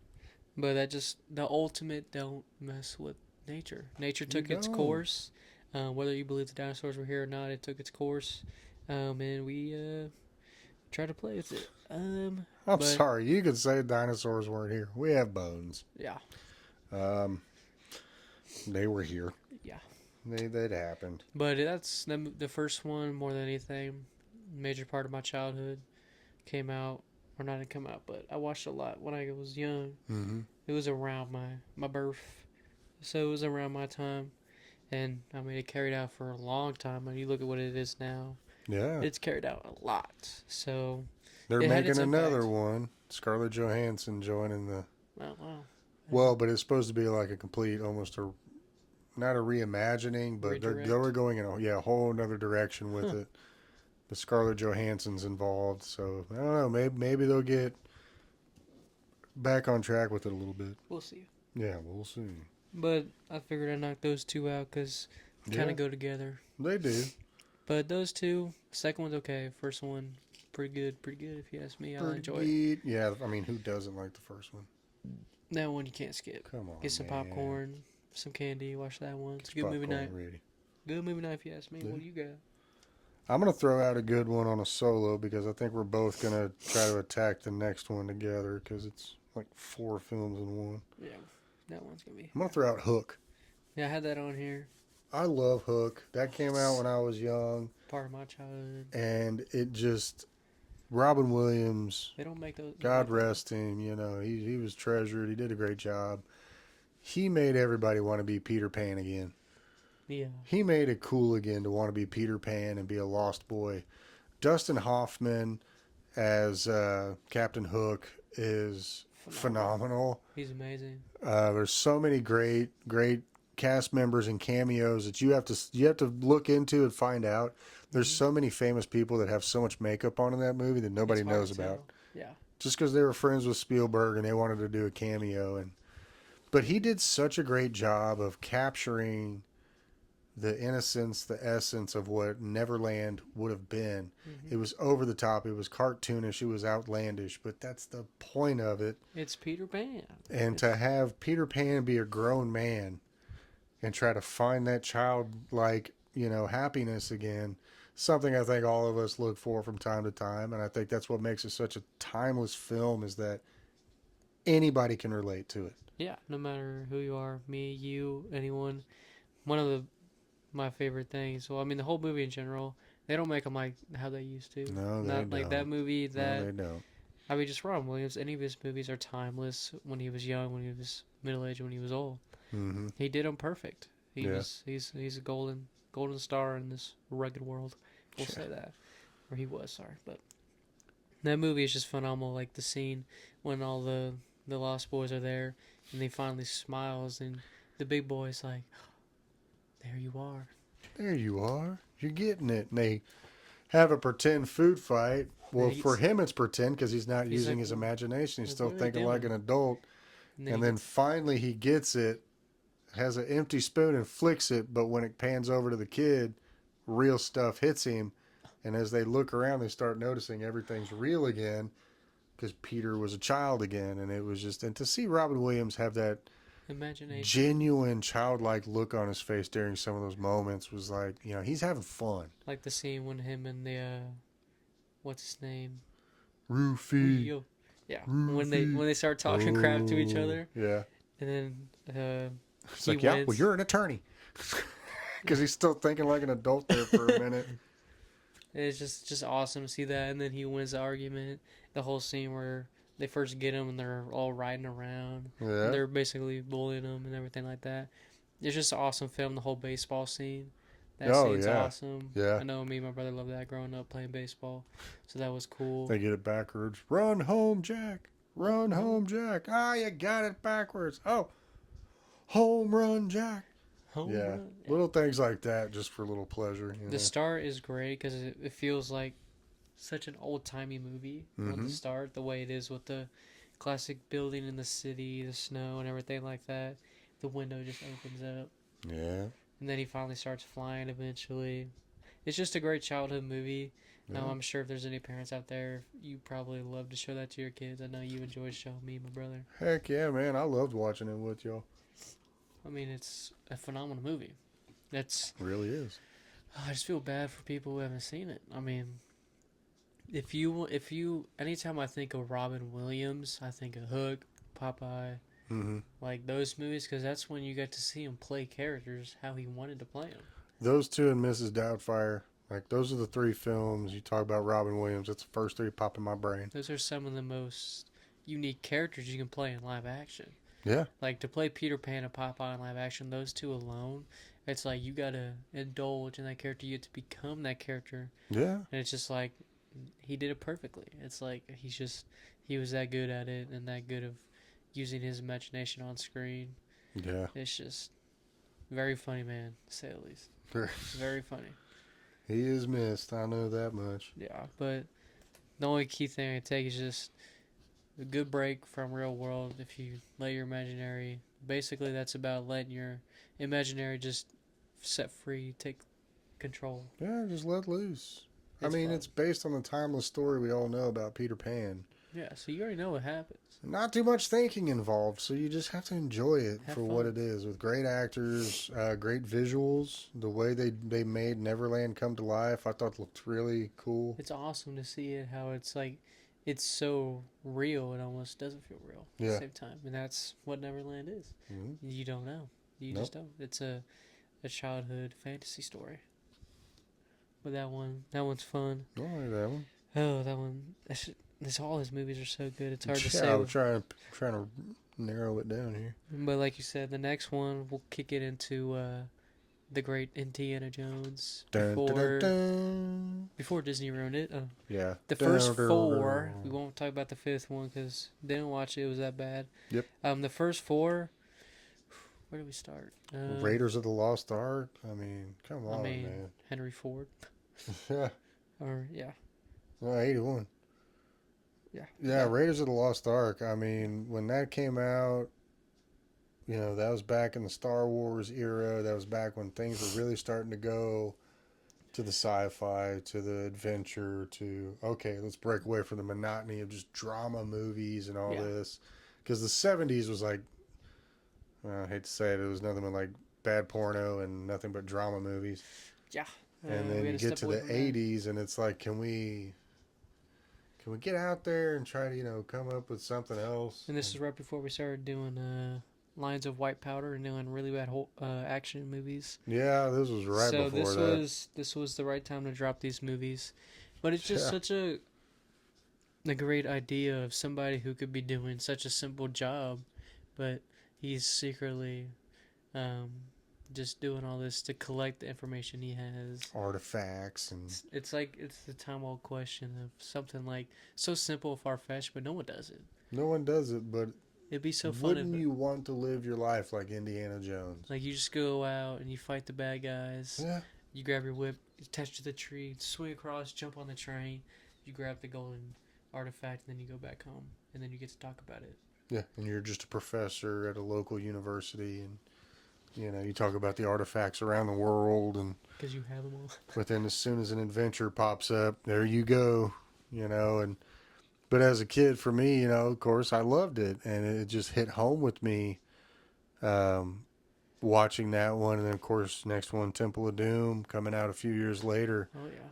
[SPEAKER 1] But that just, the ultimate don't mess with nature. Nature took its course. Whether you believe the dinosaurs were here or not, it took its course. And we try to play with it.
[SPEAKER 2] I'm sorry, you could say dinosaurs weren't here. We have bones.
[SPEAKER 1] Yeah.
[SPEAKER 2] They were here.
[SPEAKER 1] Yeah.
[SPEAKER 2] That happened.
[SPEAKER 1] But that's the first one more than anything. Major part of my childhood came out, or not come out, but I watched a lot when I was young.
[SPEAKER 2] Mm-hmm.
[SPEAKER 1] It was around my birth, so it was around my time, and I mean it carried out for a long time. And you look at what it is now.
[SPEAKER 2] Yeah,
[SPEAKER 1] it's carried out a lot. So
[SPEAKER 2] they're making another one. Scarlett Johansson joining the.
[SPEAKER 1] Oh, wow.
[SPEAKER 2] Well, but it's supposed to be like a complete, almost not a reimagining, but they're going in a whole another direction with it. But Scarlett Johansson's involved, so I don't know. Maybe they'll get back on track with it a little bit.
[SPEAKER 1] We'll see.
[SPEAKER 2] Yeah, we'll see.
[SPEAKER 1] But I figured I'd knock those two out because they kind of go together.
[SPEAKER 2] They do.
[SPEAKER 1] But those two, second one's okay. First one, pretty good if you ask me. I enjoy it.
[SPEAKER 2] Yeah, I mean, who doesn't like the first one?
[SPEAKER 1] That one you can't skip.
[SPEAKER 2] Come on,
[SPEAKER 1] get some popcorn, some candy. Watch that one. It's a good movie night.
[SPEAKER 2] Ready.
[SPEAKER 1] Good movie night if you ask me. Yeah. What do you got?
[SPEAKER 2] I'm going to throw out a good one on a solo because I think we're both going to try to attack the next one together because it's like 4 films in one.
[SPEAKER 1] Yeah, that one's going to be...
[SPEAKER 2] I'm going to throw out Hook.
[SPEAKER 1] Yeah, I had that on here.
[SPEAKER 2] I love Hook. That came out when I was young.
[SPEAKER 1] Part of my childhood.
[SPEAKER 2] And it just... Robin Williams...
[SPEAKER 1] They don't make those...
[SPEAKER 2] God rest him, he was treasured. He did a great job. He made everybody want to be Peter Pan again.
[SPEAKER 1] Yeah.
[SPEAKER 2] He made it cool again to want to be Peter Pan and be a lost boy. Dustin Hoffman as Captain Hook is phenomenal.
[SPEAKER 1] He's amazing.
[SPEAKER 2] There's so many great cast members and cameos that you have to look into and find out. There's so many famous people that have so much makeup on in that movie that nobody knows about.
[SPEAKER 1] Yeah.
[SPEAKER 2] Just because they were friends with Spielberg and they wanted to do a cameo, but he did such a great job of capturing the innocence, the essence of what Neverland would have been.
[SPEAKER 1] Mm-hmm.
[SPEAKER 2] It was over the top. It was cartoonish. It was outlandish. But that's the point of it.
[SPEAKER 1] It's Peter Pan.
[SPEAKER 2] And to have Peter Pan be a grown man and try to find that childlike, happiness again, something I think all of us look for from time to time. And I think that's what makes it such a timeless film, is that anybody can relate to it.
[SPEAKER 1] Yeah, no matter who you are, me, you, anyone. One of my favorite things. Well, I mean, the whole movie in general, they don't make them like how they used to.
[SPEAKER 2] No, they
[SPEAKER 1] Not
[SPEAKER 2] don't.
[SPEAKER 1] like that movie.
[SPEAKER 2] No, they don't.
[SPEAKER 1] I mean, just Robin Williams. Any of his movies are timeless. When he was young, when he was middle aged, when he was old,
[SPEAKER 2] Mm-hmm.
[SPEAKER 1] he did them perfect. He's a golden star in this rugged world. We'll say that, or he was. Sorry, but that movie is just phenomenal. Like the scene when all the Lost Boys are there, and they finally smiles, and the big boy's like, "There you are."
[SPEAKER 2] There you are. You're getting it. And they have a pretend food fight. Well, for him, it's pretend because he's not using his imagination. He's still thinking like an adult. And then finally he gets it, has an empty spoon and flicks it. But when it pans over to the kid, real stuff hits him. And as they look around, they start noticing everything's real again because Peter was a child again. And it was just, and to see Robin Williams have that
[SPEAKER 1] imagination,
[SPEAKER 2] genuine childlike look on his face during some of those moments was like, he's having fun.
[SPEAKER 1] Like the scene when him and the what's his name,
[SPEAKER 2] Rufy.
[SPEAKER 1] Yeah,
[SPEAKER 2] Rufy.
[SPEAKER 1] when they start talking crap to each other.
[SPEAKER 2] Yeah.
[SPEAKER 1] And then
[SPEAKER 2] it's like, yeah, well, you're an attorney, because he's still thinking like an adult there for a minute.
[SPEAKER 1] It's just awesome to see that. And then he wins the argument. The whole scene where they first get him and they're all riding around.
[SPEAKER 2] Yeah.
[SPEAKER 1] And they're basically bullying him and everything like that. It's just an awesome film. The whole baseball scene. That scene's awesome.
[SPEAKER 2] Yeah.
[SPEAKER 1] I know me and my brother loved that growing up playing baseball. So that was cool.
[SPEAKER 2] They get it backwards. Run home, Jack. Run home, Jack. Ah, you got it backwards. Oh, home run, Jack. Home run. Little things like that just for a little pleasure.
[SPEAKER 1] The start is great because it feels like such an old-timey movie at the start. The way it is with the classic building in the city, the snow and everything like that. The window just opens up.
[SPEAKER 2] Yeah.
[SPEAKER 1] And then he finally starts flying eventually. It's just a great childhood movie. Yeah. Now, I'm sure if there's any parents out there, you probably love to show that to your kids. I know you enjoy showing me and my brother.
[SPEAKER 2] Heck yeah, man. I loved watching it with y'all.
[SPEAKER 1] I mean, it's a phenomenal movie. It
[SPEAKER 2] really is.
[SPEAKER 1] I just feel bad for people who haven't seen it. I mean, if you, anytime I think of Robin Williams, I think of Hook, Popeye, like those movies, because that's when you get to see him play characters how he wanted to play them.
[SPEAKER 2] Those two and Mrs. Doubtfire, like those are the three films you talk about Robin Williams. That's the first three pop in my brain.
[SPEAKER 1] Those are some of the most unique characters you can play in live action.
[SPEAKER 2] Yeah.
[SPEAKER 1] Like to play Peter Pan and Popeye in live action, those two alone, it's like you gotta indulge in that character. You have to become that character.
[SPEAKER 2] Yeah.
[SPEAKER 1] And it's just like he did it perfectly. It's like he was that good at it and that good of using his imagination on screen.
[SPEAKER 2] Yeah.
[SPEAKER 1] It's just very funny, man, to say the least. Very funny.
[SPEAKER 2] He is missed. I know that much.
[SPEAKER 1] Yeah, but the only key thing I take is just a good break from real world. If you let your imaginary, basically that's about letting your imaginary just set free, take control.
[SPEAKER 2] Yeah, just let loose. It's based on the timeless story we all know about Peter Pan.
[SPEAKER 1] Yeah, so you already know what happens.
[SPEAKER 2] Not too much thinking involved, so you just have to enjoy it for what it is. With great actors, great visuals, the way they made Neverland come to life, I thought looked really cool.
[SPEAKER 1] It's awesome to see it, how it's like, it's so real, it almost doesn't feel real at the same time. And that's what Neverland is. Mm-hmm. You don't know. You just don't. It's a childhood fantasy story. But that one's fun.
[SPEAKER 2] I like that one.
[SPEAKER 1] Oh, that one. All his movies are so good. It's hard to say.
[SPEAKER 2] I'm trying to narrow it down here.
[SPEAKER 1] But like you said, the next one we'll kick it into the great Indiana Jones before Disney ruined it.
[SPEAKER 2] Yeah.
[SPEAKER 1] The first four. We won't talk about the fifth one because didn't watch it. It was that bad.
[SPEAKER 2] Yep.
[SPEAKER 1] The first four. Where do we start?
[SPEAKER 2] Raiders of the Lost Ark. I mean, come on, man.
[SPEAKER 1] Henry Ford.
[SPEAKER 2] Yeah. No, 81. Yeah, Raiders of the Lost Ark. I mean, when that came out, that was back in the Star Wars era. That was back when things were really starting to go to the sci-fi, to the adventure, to, okay, let's break away from the monotony of just drama movies and all this. Because the 70s was like, well, I hate to say it, it was nothing but like bad porno and nothing but drama movies.
[SPEAKER 1] Yeah.
[SPEAKER 2] And then you get to the 80s and it's like, can we get out there and try to, come up with something else?
[SPEAKER 1] And this is right before we started doing Lines of White Powder and doing really bad action movies.
[SPEAKER 2] Yeah, this was right before that.
[SPEAKER 1] So this was the right time to drop these movies. But it's just such a great idea of somebody who could be doing such a simple job, but he's secretly just doing all this to collect the information he has.
[SPEAKER 2] Artifacts and
[SPEAKER 1] it's the time-old question of something like so simple, far-fetched, but no one does it.
[SPEAKER 2] No one does it, but
[SPEAKER 1] it'd be so fun.
[SPEAKER 2] Wouldn't you want to live your life like Indiana Jones?
[SPEAKER 1] Like you just go out and you fight the bad guys.
[SPEAKER 2] Yeah.
[SPEAKER 1] You grab your whip, attach to the tree, swing across, jump on the train. You grab the golden artifact, and then you go back home, and then you get to talk about it.
[SPEAKER 2] Yeah, and you're just a professor at a local university, and you talk about the artifacts around the world, and
[SPEAKER 1] because you have them all.
[SPEAKER 2] But then, as soon as an adventure pops up, there you go, and. But as a kid, for me, of course, I loved it, and it just hit home with me. Watching that one, and then of course, next one, Temple of Doom, coming out a few years later.
[SPEAKER 1] Oh yeah.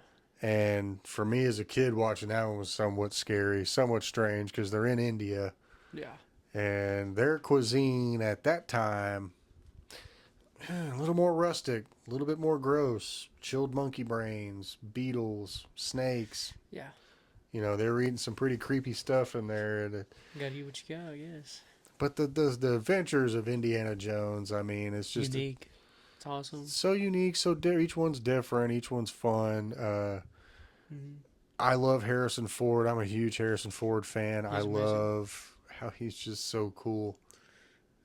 [SPEAKER 2] And for me as a kid, watching that one was somewhat scary, somewhat strange, because they're in India.
[SPEAKER 1] Yeah.
[SPEAKER 2] And their cuisine at that time, a little more rustic, a little bit more gross. Chilled monkey brains, beetles, snakes.
[SPEAKER 1] Yeah.
[SPEAKER 2] They were eating some pretty creepy stuff in there.
[SPEAKER 1] You gotta eat what you got, I guess.
[SPEAKER 2] But the adventures of Indiana Jones, I mean, it's just
[SPEAKER 1] unique. It's awesome.
[SPEAKER 2] So unique. So each one's different. Each one's fun. I love Harrison Ford. I'm a huge Harrison Ford fan. I love how he's just so cool.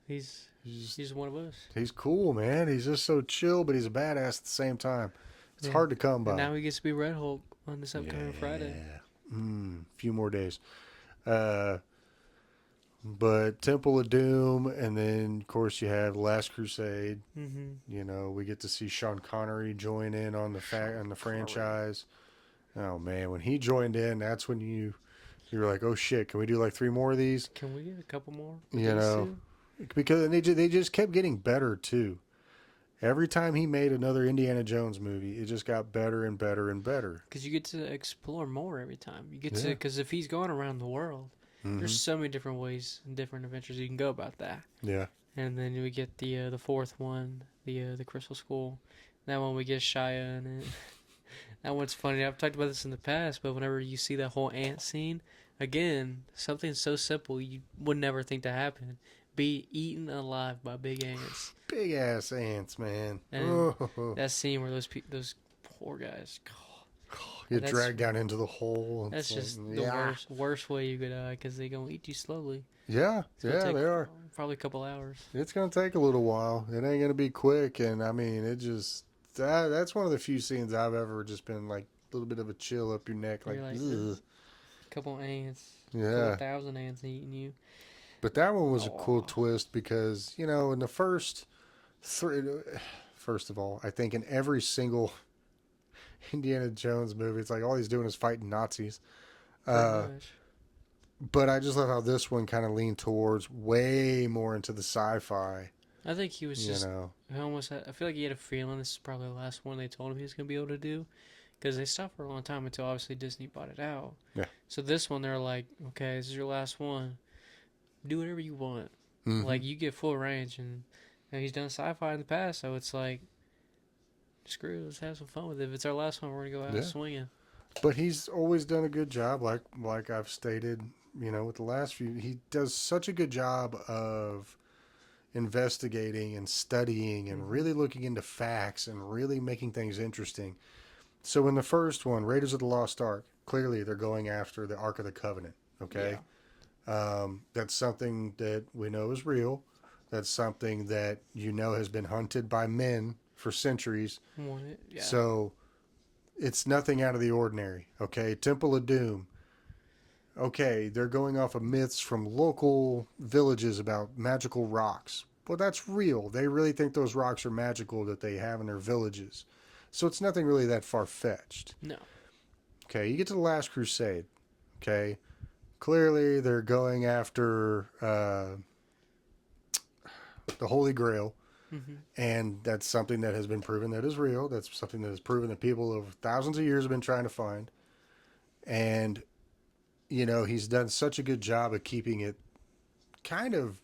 [SPEAKER 1] He's one of us.
[SPEAKER 2] He's cool, man. He's just so chill, but he's a badass at the same time. It's hard to come by.
[SPEAKER 1] And now he gets to be Red Hulk on this upcoming Friday.
[SPEAKER 2] A few more days. But Temple of Doom, and then of course you have Last Crusade. We get to see Sean Connery join in on the franchise. Oh man, when he joined in, that's when you were like, oh shit, can we do like 3 more of these?
[SPEAKER 1] Can we get a couple more?
[SPEAKER 2] Because they just kept getting better too. Every time he made another Indiana Jones movie, it just got better and better and better.
[SPEAKER 1] Because you get to explore more every time. You get to, because if he's going around the world, there's so many different ways and different adventures you can go about that.
[SPEAKER 2] Yeah.
[SPEAKER 1] And then we get the 4th one, the Crystal Skull. That one we get Shia in it. That one's funny. I've talked about this in the past, but whenever you see that whole ant scene, again, something so simple you would never think to happen. Be eaten alive by big ants.
[SPEAKER 2] Big ass ants, man.
[SPEAKER 1] And that scene where those poor guys
[SPEAKER 2] get dragged down into the hole.
[SPEAKER 1] That's just the worst way you could die, because they gonna eat you slowly.
[SPEAKER 2] Yeah, they are.
[SPEAKER 1] Probably a couple hours.
[SPEAKER 2] It's gonna take a little while. It ain't gonna be quick, and I mean, it just that's one of the few scenes I've ever just been like a little bit of a chill up your neck, like
[SPEAKER 1] a couple ants,
[SPEAKER 2] yeah,
[SPEAKER 1] 1,000 ants eating you.
[SPEAKER 2] But that one was a cool twist because in the first of all, I think in every single Indiana Jones movie, it's like all he's doing is fighting Nazis. But I just love how this one kind of leaned towards way more into the sci-fi.
[SPEAKER 1] I think he was just, I feel like he had a feeling this is probably the last one they told him he was going to be able to do. Because they stopped for a long time until obviously Disney bought it out.
[SPEAKER 2] Yeah.
[SPEAKER 1] So this one, they're like, okay, this is your last one. Do whatever you want. Like, you get full range. And he's done sci-fi in the past, so it's like, screw it, let's have some fun with it. If it's our last one, we're going to go out swinging.
[SPEAKER 2] But he's always done a good job, like I've stated, with the last few. He does such a good job of investigating and studying and really looking into facts and really making things interesting. So in the first one, Raiders of the Lost Ark, clearly they're going after the Ark of the Covenant, okay? Yeah. That's something that we know is real. That's something that has been hunted by men for centuries.
[SPEAKER 1] Yeah.
[SPEAKER 2] So it's nothing out of the ordinary, okay? Temple of Doom. Okay, they're going off of myths from local villages about magical rocks. Well, that's real. They really think those rocks are magical that they have in their villages. So it's nothing really that far-fetched.
[SPEAKER 1] No.
[SPEAKER 2] Okay, you get to the Last Crusade. Okay, clearly they're going after the Holy Grail.
[SPEAKER 1] Mm-hmm.
[SPEAKER 2] And that's something that has been proven that is real. That's something that is proven that people over thousands of years have been trying to find. And, he's done such a good job of keeping it kind of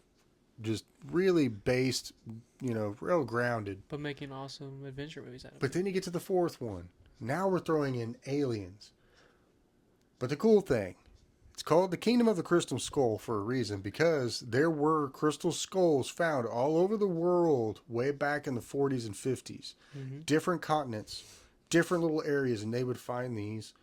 [SPEAKER 2] just really based, real grounded.
[SPEAKER 1] But making awesome adventure movies out of it.
[SPEAKER 2] But then you get to the fourth one. Now we're throwing in aliens. But the cool thing, it's called the Kingdom of the Crystal Skull for a reason, because there were crystal skulls found all over the world way back in the 40s and 50s.
[SPEAKER 1] Mm-hmm.
[SPEAKER 2] Different continents, different little areas, and they would find these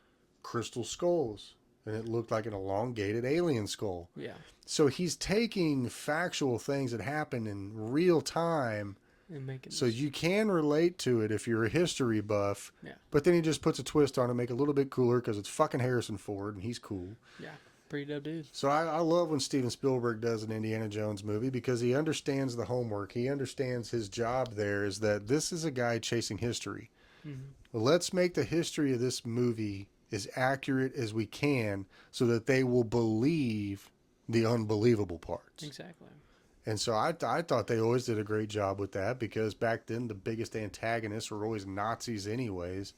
[SPEAKER 2] crystal skulls. And it looked like an elongated alien skull.
[SPEAKER 1] Yeah.
[SPEAKER 2] So he's taking factual things that happen in real time,
[SPEAKER 1] and making
[SPEAKER 2] so you can relate to it if you're a history buff.
[SPEAKER 1] Yeah.
[SPEAKER 2] But then he just puts a twist on it, make it a little bit cooler because it's fucking Harrison Ford and he's cool.
[SPEAKER 1] Yeah. Pretty dope dude.
[SPEAKER 2] So I love when Steven Spielberg does an Indiana Jones movie because he understands the homework. He understands his job there is that this is a guy chasing history.
[SPEAKER 1] Mm-hmm.
[SPEAKER 2] Well, let's make the history of this movie as accurate as we can so that they will believe the unbelievable parts.
[SPEAKER 1] Exactly.
[SPEAKER 2] And so I thought they always did a great job with that because back then the biggest antagonists were always Nazis anyways.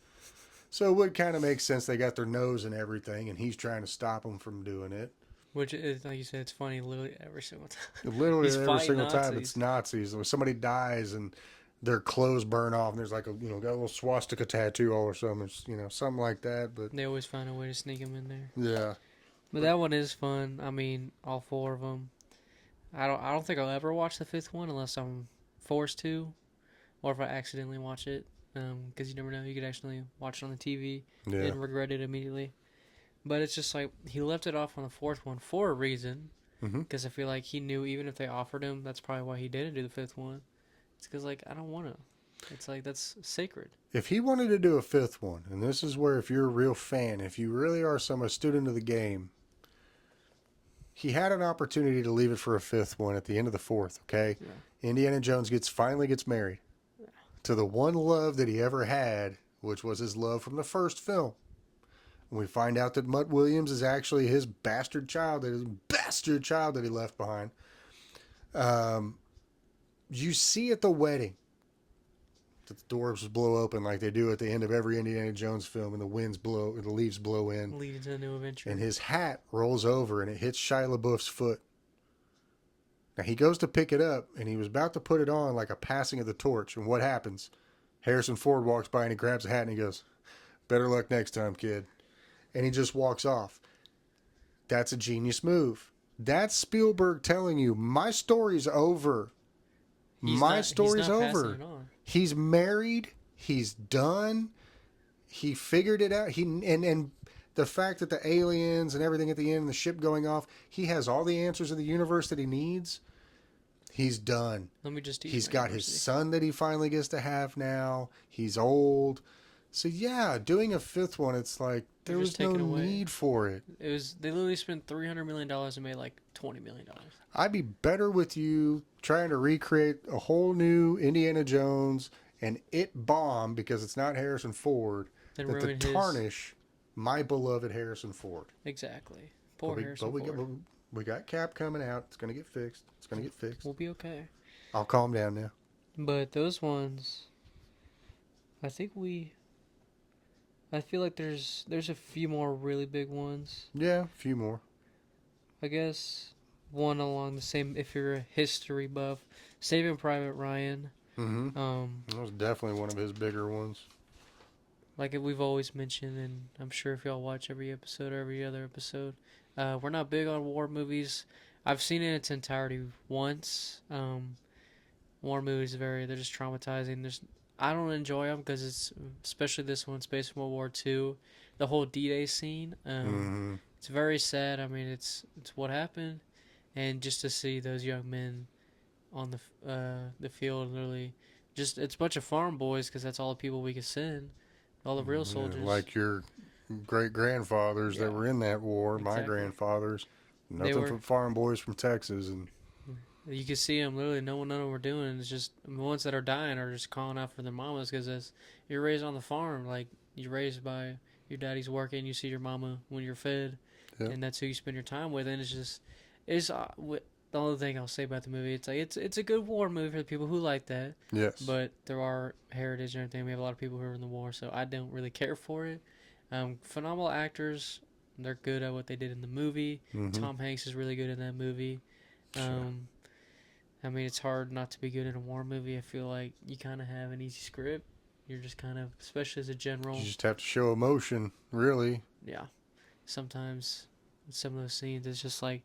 [SPEAKER 2] So it would kind of make sense they got their nose in everything and he's trying to stop them from doing it.
[SPEAKER 1] Which is, like you said, it's funny literally every single time.
[SPEAKER 2] Literally every single time it's Nazis. When somebody dies and their clothes burn off and there's like got a little swastika tattoo or something, something like that. But
[SPEAKER 1] they always find a way to sneak them in there.
[SPEAKER 2] Yeah.
[SPEAKER 1] But that one is fun. I mean, all four of them. I don't think I'll ever watch the fifth one unless I'm forced to, or if I accidentally watch it. Because you never know, you could actually watch it on the TV and regret it immediately. But it's just like he left it off on the fourth one for a reason. Because I feel like he knew even if they offered him, that's probably why he didn't do the fifth one. It's because I don't want to. It's like that's sacred.
[SPEAKER 2] If he wanted to do a fifth one, and this is where if you're a real fan, if you really are a student of the game. He had an opportunity to leave it for a fifth one at the end of the fourth, okay? Yeah. Indiana Jones finally gets married to the one love that he ever had, which was his love from the first film. And we find out that Mutt Williams is actually his bastard child that he left behind. You see at the wedding that the doors blow open like they do at the end of every Indiana Jones film, and the leaves blow in.
[SPEAKER 1] Leading to a new adventure.
[SPEAKER 2] And his hat rolls over and it hits Shia LaBeouf's foot. Now he goes to pick it up and he was about to put it on like a passing of the torch. And what happens? Harrison Ford walks by and he grabs the hat and he goes, "Better luck next time, kid." And he just walks off. That's a genius move. That's Spielberg telling you, my story's over. My story's over. He's married. He's done. He figured it out. And the fact that the aliens and everything at the end, the ship going off, he has all the answers of the universe that he needs. He's done. He's got his son that he finally gets to have now. He's old. So yeah, doing a fifth one, it's like there was no need for it.
[SPEAKER 1] They literally spent $300 million and made like $20 million.
[SPEAKER 2] I'd be better with you trying to recreate a whole new Indiana Jones and it bomb because it's not Harrison Ford than to tarnish my beloved Harrison Ford.
[SPEAKER 1] Exactly. Poor Harrison Ford.
[SPEAKER 2] We got Cap coming out. It's going to get fixed.
[SPEAKER 1] We'll be okay.
[SPEAKER 2] I'll calm down now.
[SPEAKER 1] But those ones, I feel like there's a few more really big ones.
[SPEAKER 2] Yeah, a few more.
[SPEAKER 1] I guess one along the same, if you're a history buff, Saving Private Ryan.
[SPEAKER 2] Mm-hmm. That was definitely one of his bigger ones.
[SPEAKER 1] Like we've always mentioned, and I'm sure if y'all watch every episode or every other episode, we're not big on war movies. I've seen it in its entirety once. War movies they're just traumatizing. I don't enjoy them because it's, especially this one, Space World War II, the whole D-Day scene. It's very sad. I mean, it's what happened, and just to see those young men on the field, literally, it's a bunch of farm boys because that's all the people we could send, all the real soldiers.
[SPEAKER 2] Like your great-grandfathers that were in that war, exactly. My grandfathers, nothing but farm boys from Texas, and
[SPEAKER 1] You can see them literally. None of them are doing. It's just the ones that are dying are just calling out for their mamas because you're raised on the farm. Like you're raised by your daddy's working. You see your mama when you're fed, and that's who you spend your time with. And it's the only thing I'll say about the movie. It's like it's a good war movie for the people who like that.
[SPEAKER 2] Yes.
[SPEAKER 1] But there are heritage and everything. We have a lot of people who are in the war, so I don't really care for it. Phenomenal actors. They're good at what they did in the movie. Mm-hmm. Tom Hanks is really good in that movie. Sure. I mean, it's hard not to be good in a war movie. I feel like you kind of have an easy script. You're just kind of, especially as a general.
[SPEAKER 2] You just have to show emotion, really.
[SPEAKER 1] Yeah. Sometimes some of those scenes, it's just like,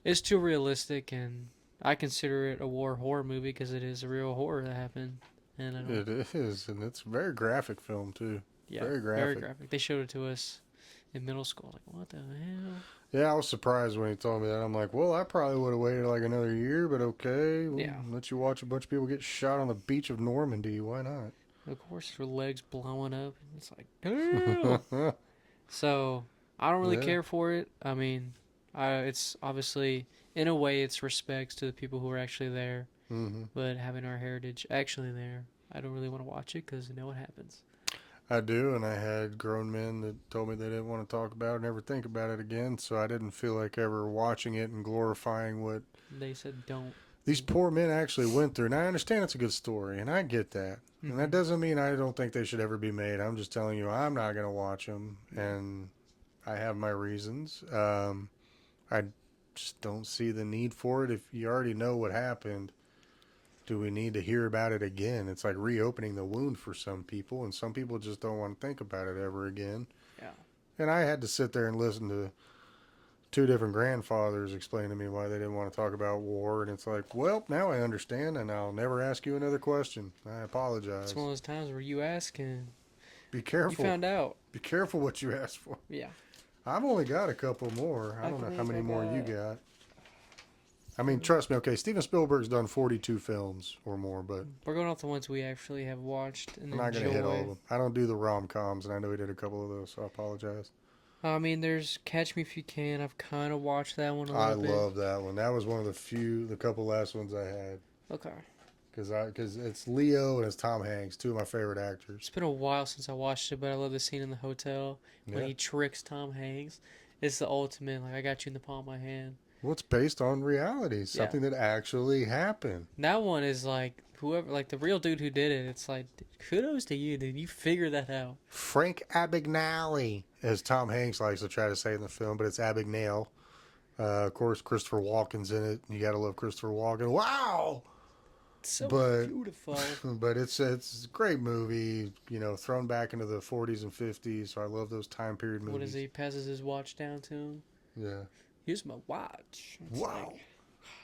[SPEAKER 1] it's too realistic, and I consider it a war horror movie because it is a real horror that happened. And
[SPEAKER 2] it is, and it's a very graphic film, too.
[SPEAKER 1] Yeah, very graphic. They showed it to us in middle school. Like, what the hell?
[SPEAKER 2] Yeah, I was surprised when he told me that. I'm like, well, I probably would have waited like another year, but okay. We'll let you watch a bunch of people get shot on the beach of Normandy. Why not?
[SPEAKER 1] Of course, their legs blowing up. And it's like, damn. So, I don't really care for it. I mean, it's obviously, in a way, it's respects to the people who are actually there. Mm-hmm. But having our heritage actually there, I don't really want to watch it because you know what happens.
[SPEAKER 2] I do, and I had grown men that told me they didn't want to talk about it, never think about it again, so I didn't feel like ever watching it and glorifying what
[SPEAKER 1] they said don't.
[SPEAKER 2] These poor men actually went through. And I understand it's a good story, and I get that. Mm-hmm. And that doesn't mean I don't think they should ever be made. I'm just telling you I'm not going to watch them, and I have my reasons. I just don't see the need for it. If you already know what happened, do we need to hear about it again? It's like reopening the wound for some people, and some people just don't want to think about it ever again. Yeah. And I had to sit there and listen to two different grandfathers explain to me why they didn't want to talk about war, and it's like, well, now I understand, and I'll never ask you another question. I apologize.
[SPEAKER 1] It's one of those times where you ask and
[SPEAKER 2] be careful.
[SPEAKER 1] You found out.
[SPEAKER 2] Be careful what you ask for.
[SPEAKER 1] Yeah.
[SPEAKER 2] I've only got a couple more. I don't know how many more you got. I mean, trust me, okay, Steven Spielberg's done 42 films or more, but
[SPEAKER 1] we're going off the ones we actually have watched and
[SPEAKER 2] I'm not going to hit all of them. I don't do the rom-coms, and I know he did a couple of those, so I apologize.
[SPEAKER 1] I mean, there's Catch Me If You Can. I've kind of watched that one a little bit.
[SPEAKER 2] I love that one. That was one of the couple last ones I had.
[SPEAKER 1] Okay.
[SPEAKER 2] Because it's Leo and it's Tom Hanks, two of my favorite actors.
[SPEAKER 1] It's been a while since I watched it, but I love the scene in the hotel when he tricks Tom Hanks. It's the ultimate, like, I got you in the palm of my hand.
[SPEAKER 2] Well, it's based on reality, something that actually happened.
[SPEAKER 1] That one is like, whoever, like the real dude who did it, it's like, kudos to you, dude. You figured that out.
[SPEAKER 2] Frank Abagnale, as Tom Hanks likes to try to say in the film, but it's Abagnale. Of course, Christopher Walken's in it. You got to love Christopher Walken. Wow!
[SPEAKER 1] So beautiful.
[SPEAKER 2] But it's a great movie, you know, thrown back into the 40s and 50s, so I love those time period movies.
[SPEAKER 1] What is he passes his watch down to him?
[SPEAKER 2] Yeah.
[SPEAKER 1] Here's my watch. It's
[SPEAKER 2] wow. Like,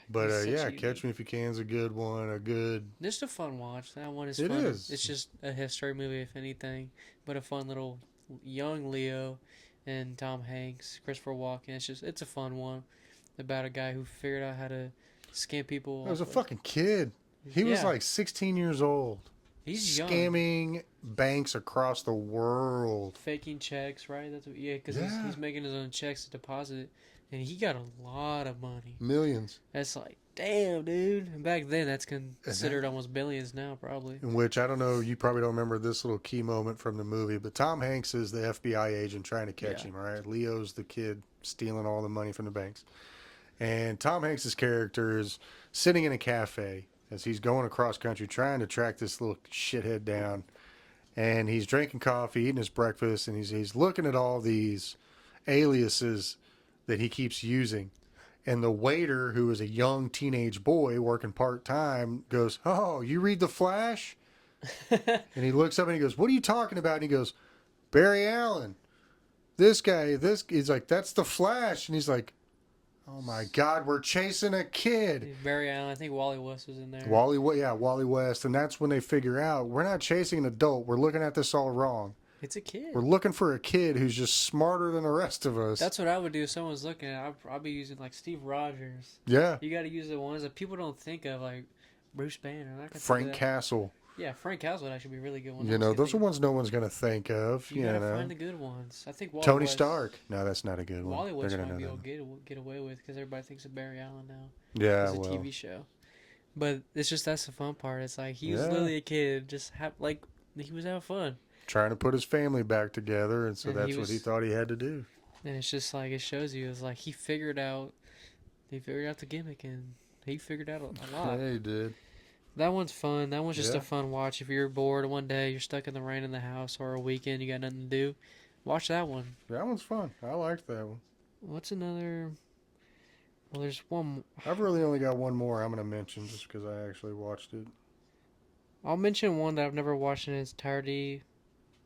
[SPEAKER 2] but Catch Me If You Can is a good one.
[SPEAKER 1] Just a fun watch. That one is fun. It is. It's just a history movie, if anything, but a fun little young Leo and Tom Hanks, Christopher Walken. It's a fun one about a guy who figured out how to scam people.
[SPEAKER 2] He was a fucking kid. He was like 16 years old.
[SPEAKER 1] He's young.
[SPEAKER 2] Scamming banks across the world.
[SPEAKER 1] Faking checks, right? That's what, because he's making his own checks to deposit. And he got a lot of money.
[SPEAKER 2] Millions.
[SPEAKER 1] That's like, damn, dude. And back then, that's considered almost billions now, probably.
[SPEAKER 2] In which, I don't know, you probably don't remember this little key moment from the movie, but Tom Hanks is the FBI agent trying to catch him, right? Leo's the kid stealing all the money from the banks. And Tom Hanks' character is sitting in a cafe as he's going across country trying to track this little shithead down. And he's drinking coffee, eating his breakfast, and he's looking at all these aliases that he keeps using. And the waiter, who is a young teenage boy working part-time, goes, "Oh, you read The Flash?" And he looks up and he goes, "What are you talking about?" And he goes, "Barry Allen. This guy, he's like, that's The Flash." And he's like, "Oh my God, we're chasing a kid."
[SPEAKER 1] Barry Allen, I think Wally West was in there.
[SPEAKER 2] Wally West. And that's when they figure out, we're not chasing an adult. We're looking at this all wrong.
[SPEAKER 1] It's a kid.
[SPEAKER 2] We're looking for a kid who's just smarter than the rest of us.
[SPEAKER 1] That's what I would do if someone's looking at. I'll be using like Steve Rogers.
[SPEAKER 2] Yeah.
[SPEAKER 1] You got to use the ones that people don't think of, like Bruce Banner.
[SPEAKER 2] Frank Castle.
[SPEAKER 1] Yeah, Frank House would actually be a really good one.
[SPEAKER 2] You know, those are ones no one's going to think of.
[SPEAKER 1] You gotta find the good ones. I think Wally
[SPEAKER 2] Tony
[SPEAKER 1] West,
[SPEAKER 2] Stark. No, that's not a good one.
[SPEAKER 1] Wally West might be able to get away with because everybody thinks of Barry Allen now.
[SPEAKER 2] Yeah,
[SPEAKER 1] It's a TV show. But it's just that's the fun part. It's like he was literally a kid, just he was having fun,
[SPEAKER 2] trying to put his family back together, and so that's what he thought he had to do.
[SPEAKER 1] And it's just like it shows you. It's like he figured out the gimmick, and he figured out a lot.
[SPEAKER 2] Yeah, he did.
[SPEAKER 1] That one's fun. That one's just a fun watch. If you're bored one day, you're stuck in the rain in the house, or a weekend, you got nothing to do, watch that one.
[SPEAKER 2] That one's fun. I liked that one.
[SPEAKER 1] What's another? Well, there's one.
[SPEAKER 2] I've really only got one more I'm going to mention just because I actually watched it.
[SPEAKER 1] I'll mention one that I've never watched in its entirety.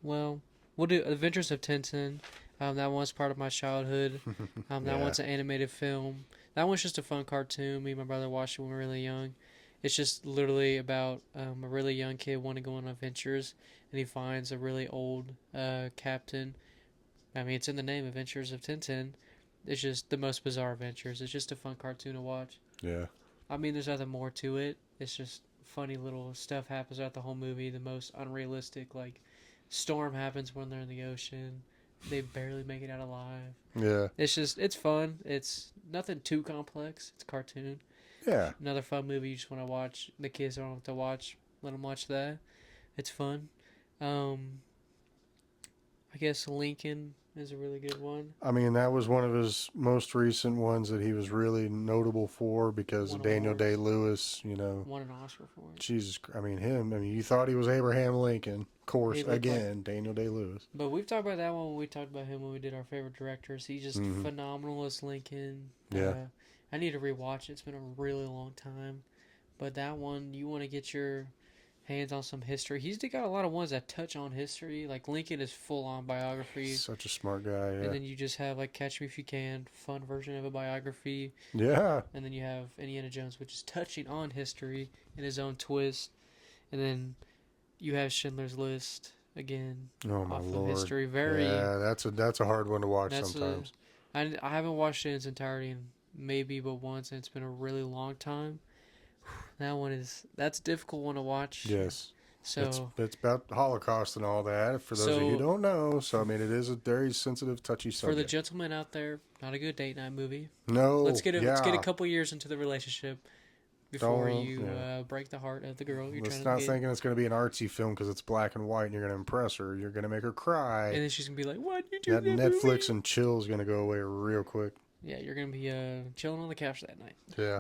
[SPEAKER 1] Well, we'll do Adventures of Tintin. That one's part of my childhood. That one's an animated film. That one's just a fun cartoon. Me and my brother watched it when we were really young. It's just literally about a really young kid wanting to go on adventures, and he finds a really old captain. I mean, it's in the name, Adventures of Tintin. It's just the most bizarre adventures. It's just a fun cartoon to watch.
[SPEAKER 2] Yeah.
[SPEAKER 1] I mean, there's nothing more to it. It's just funny little stuff happens throughout the whole movie. The most unrealistic, like, storm happens when they're in the ocean. They barely make it out alive.
[SPEAKER 2] Yeah.
[SPEAKER 1] It's fun. It's nothing too complex. It's a cartoon.
[SPEAKER 2] Yeah.
[SPEAKER 1] Another fun movie you just want to watch. The kids don't have to watch. Let them watch that. It's fun. I guess Lincoln is a really good one.
[SPEAKER 2] I mean, that was one of his most recent ones that he was really notable for because of Daniel Day-Lewis, you know.
[SPEAKER 1] Won an Oscar for it.
[SPEAKER 2] Jesus, I mean, you thought he was Abraham Lincoln. Of course, again, Daniel Day-Lewis.
[SPEAKER 1] But we've talked about that one when we talked about him when we did our favorite directors. He's just phenomenal as Lincoln.
[SPEAKER 2] Yeah.
[SPEAKER 1] I need to rewatch it. It's been a really long time. But that one, you want to get your hands on some history. He's got a lot of ones that touch on history. Like Lincoln is full on biography.
[SPEAKER 2] Such a smart guy, yeah.
[SPEAKER 1] And then you just have like Catch Me If You Can, fun version of a biography.
[SPEAKER 2] Yeah.
[SPEAKER 1] And then you have Indiana Jones, which is touching on history in his own twist. And then you have Schindler's List again.
[SPEAKER 2] Oh my
[SPEAKER 1] off
[SPEAKER 2] Lord.
[SPEAKER 1] Of history.
[SPEAKER 2] Yeah, that's a hard one to watch sometimes.
[SPEAKER 1] I haven't watched it in its entirety in maybe but once, and it's been a really long time. That's a difficult one to watch.
[SPEAKER 2] Yes.
[SPEAKER 1] So
[SPEAKER 2] it's about the Holocaust and all that. For those of you who don't know, so I mean, it is a very sensitive, touchy subject.
[SPEAKER 1] For the gentleman out there, not a good date night movie.
[SPEAKER 2] No.
[SPEAKER 1] Let's get a couple years into the relationship before you break the heart of the girl you're trying to get.
[SPEAKER 2] Let's not thinking it's going to be an artsy film because it's black and white and you're going to impress her. You're going to make her cry.
[SPEAKER 1] And then she's going to be like, "Why'd you do that
[SPEAKER 2] Netflix
[SPEAKER 1] movie?"
[SPEAKER 2] and chill is going to go away real quick.
[SPEAKER 1] Yeah, you're going to be chilling on the couch that night.
[SPEAKER 2] Yeah.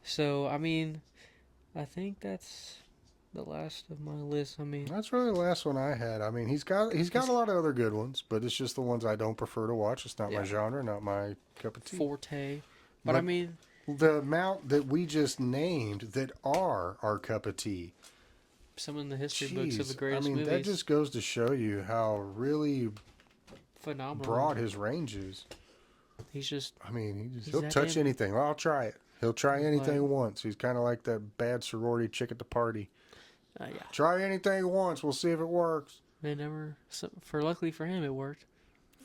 [SPEAKER 1] So, I mean, I think that's the last of my list. I mean,
[SPEAKER 2] that's really the last one I had. I mean, he's got a lot of other good ones, but it's just the ones I don't prefer to watch. It's not my genre, not my cup of tea.
[SPEAKER 1] Forte. But I mean,
[SPEAKER 2] the amount that we just named that are our cup of tea.
[SPEAKER 1] Some in the history books of the greatest movies.
[SPEAKER 2] That just goes to show you how really
[SPEAKER 1] phenomenal
[SPEAKER 2] broad his range is.
[SPEAKER 1] He's just.
[SPEAKER 2] I mean, he'll touch anything. Well, I'll try it. He'll try anything once. He's kind of like that bad sorority chick at the party.
[SPEAKER 1] Yeah.
[SPEAKER 2] Try anything once. We'll see if it works.
[SPEAKER 1] They never. Luckily for him, it worked.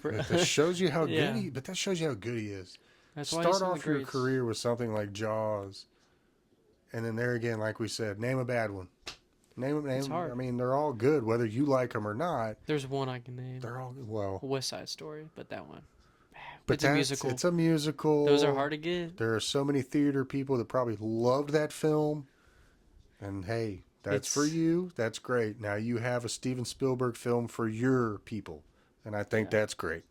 [SPEAKER 2] That shows you how good he. But that shows you how good he is.
[SPEAKER 1] That's
[SPEAKER 2] Start off your career with something like Jaws, and then there again, like we said, name a bad one. Name.
[SPEAKER 1] It's hard.
[SPEAKER 2] I mean, they're all good, whether you like them or not.
[SPEAKER 1] There's one I can name.
[SPEAKER 2] They're all well.
[SPEAKER 1] West Side Story, but that one.
[SPEAKER 2] But
[SPEAKER 1] it's a musical.
[SPEAKER 2] It's a musical.
[SPEAKER 1] Those are hard to get.
[SPEAKER 2] There are so many theater people that probably loved that film. And hey, that's for you. That's great. Now you have a Steven Spielberg film for your people. And I think that's great.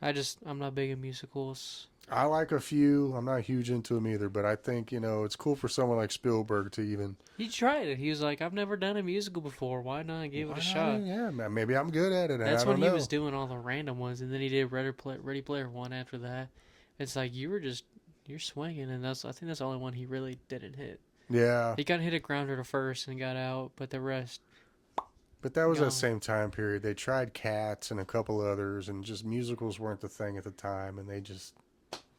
[SPEAKER 1] I'm not big in musicals.
[SPEAKER 2] I like a few. I'm not huge into them either. But I think, it's cool for someone like Spielberg to even...
[SPEAKER 1] He tried it. He was like, I've never done a musical before. Why not give it a shot?
[SPEAKER 2] Yeah, maybe I'm good at it.
[SPEAKER 1] That's when he was doing all the random ones. And then he did Ready Player One after that. It's like, you're swinging. And I think that's the only one he really didn't hit.
[SPEAKER 2] Yeah.
[SPEAKER 1] He got hit a grounder to first and got out. But the rest...
[SPEAKER 2] But that was that same time period. They tried Cats and a couple others. And just musicals weren't the thing at the time. And they just...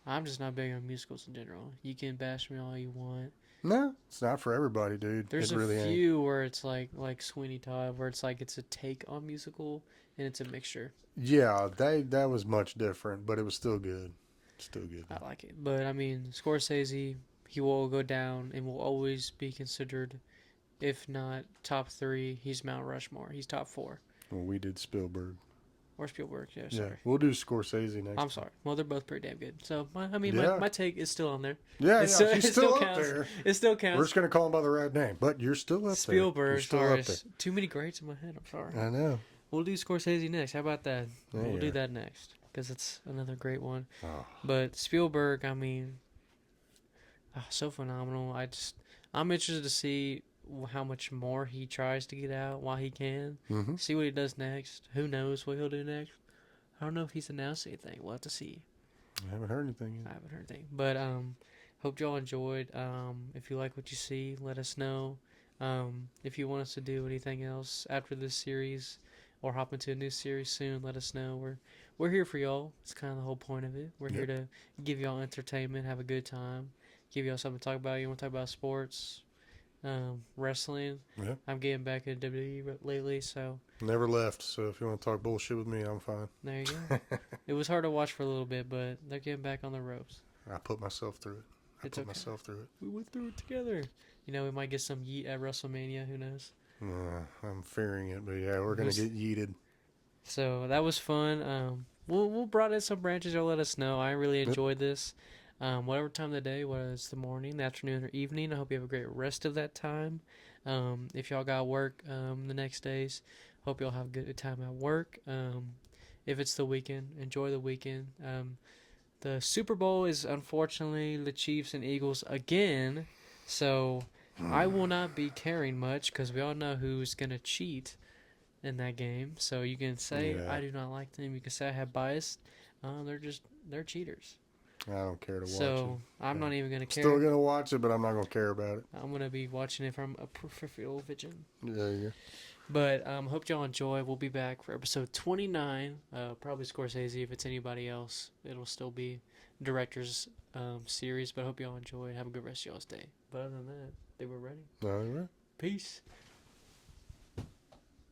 [SPEAKER 1] I'm just not big on musicals in general. You can bash me all you want.
[SPEAKER 2] No, it's not for everybody, dude.
[SPEAKER 1] There's a few where it's like Sweeney Todd, where it's like it's a take on musical and it's a mixture.
[SPEAKER 2] Yeah, that was much different, but it was still good. Still good.
[SPEAKER 1] I like it. But, I mean, Scorsese, he will go down and will always be considered if not top 3. He's Mount Rushmore. He's top 4.
[SPEAKER 2] Well, we did Spielberg.
[SPEAKER 1] Or Spielberg, yeah, sorry.
[SPEAKER 2] Yeah, we'll do Scorsese next
[SPEAKER 1] I'm sorry. Well, they're both pretty damn good. So,
[SPEAKER 2] Yeah.
[SPEAKER 1] my take is still on there.
[SPEAKER 2] Yeah,
[SPEAKER 1] It's
[SPEAKER 2] yeah, he's still up
[SPEAKER 1] counts.
[SPEAKER 2] there.
[SPEAKER 1] It still counts.
[SPEAKER 2] We're just going to call him by the right name, but you're still up
[SPEAKER 1] Spielberg,
[SPEAKER 2] there. You're still
[SPEAKER 1] sorry.
[SPEAKER 2] up there.
[SPEAKER 1] Too many greats in my head. I'm sorry.
[SPEAKER 2] I know.
[SPEAKER 1] We'll do Scorsese next. How about that?
[SPEAKER 2] Yeah,
[SPEAKER 1] We'll do that next because it's another great one.
[SPEAKER 2] Oh.
[SPEAKER 1] But Spielberg, so phenomenal. I'm interested to see how much more he tries to get out while he can.
[SPEAKER 2] Mm-hmm.
[SPEAKER 1] See what he does next. Who knows what he'll do next? I don't know if he's announced anything. We'll have to see.
[SPEAKER 2] I haven't heard anything yet.
[SPEAKER 1] I haven't heard anything. But hope y'all enjoyed. If you like what you see, let us know. If you want us to do anything else after this series or hop into a new series soon, let us know. We're here for y'all. It's kind of the whole point of it. We're here to give y'all entertainment, have a good time, give y'all something to talk about. You want to talk about sports, wrestling.
[SPEAKER 2] Yeah.
[SPEAKER 1] I'm getting back into WWE lately, so.
[SPEAKER 2] Never left, so if you want to talk bullshit with me, I'm fine.
[SPEAKER 1] There you go. It was hard to watch for a little bit, but they're getting back on the ropes.
[SPEAKER 2] I put myself through it.
[SPEAKER 1] It's okay.
[SPEAKER 2] Myself through it.
[SPEAKER 1] We went through it together. You know, we might get some yeet at WrestleMania. Who knows?
[SPEAKER 2] I'm fearing it, but yeah, we're going to get yeeted.
[SPEAKER 1] So that was fun. We'll brought in some branches. Y'all let us know. I really enjoyed this. Whatever time of the day, whether it's the morning, the afternoon, or evening, I hope you have a great rest of that time. If y'all got work the next days, hope y'all have a good time at work. If it's the weekend, enjoy the weekend. The Super Bowl is unfortunately the Chiefs and Eagles again, so I will not be caring much because we all know who's going to cheat in that game. So you can say I do not like them. You can say I have bias. They're cheaters.
[SPEAKER 2] I don't care to watch it.
[SPEAKER 1] So I'm not even going to care.
[SPEAKER 2] Still going to watch it, but I'm not going to care about it.
[SPEAKER 1] I'm going to be watching it from a peripheral vision.
[SPEAKER 2] There you go.
[SPEAKER 1] But hope y'all enjoy. We'll be back for episode 29. Probably Scorsese. If it's anybody else, it'll still be director's series. But I hope y'all enjoy. Have a good rest of y'all's day. But other than that, they were ready.
[SPEAKER 2] All right.
[SPEAKER 1] Peace.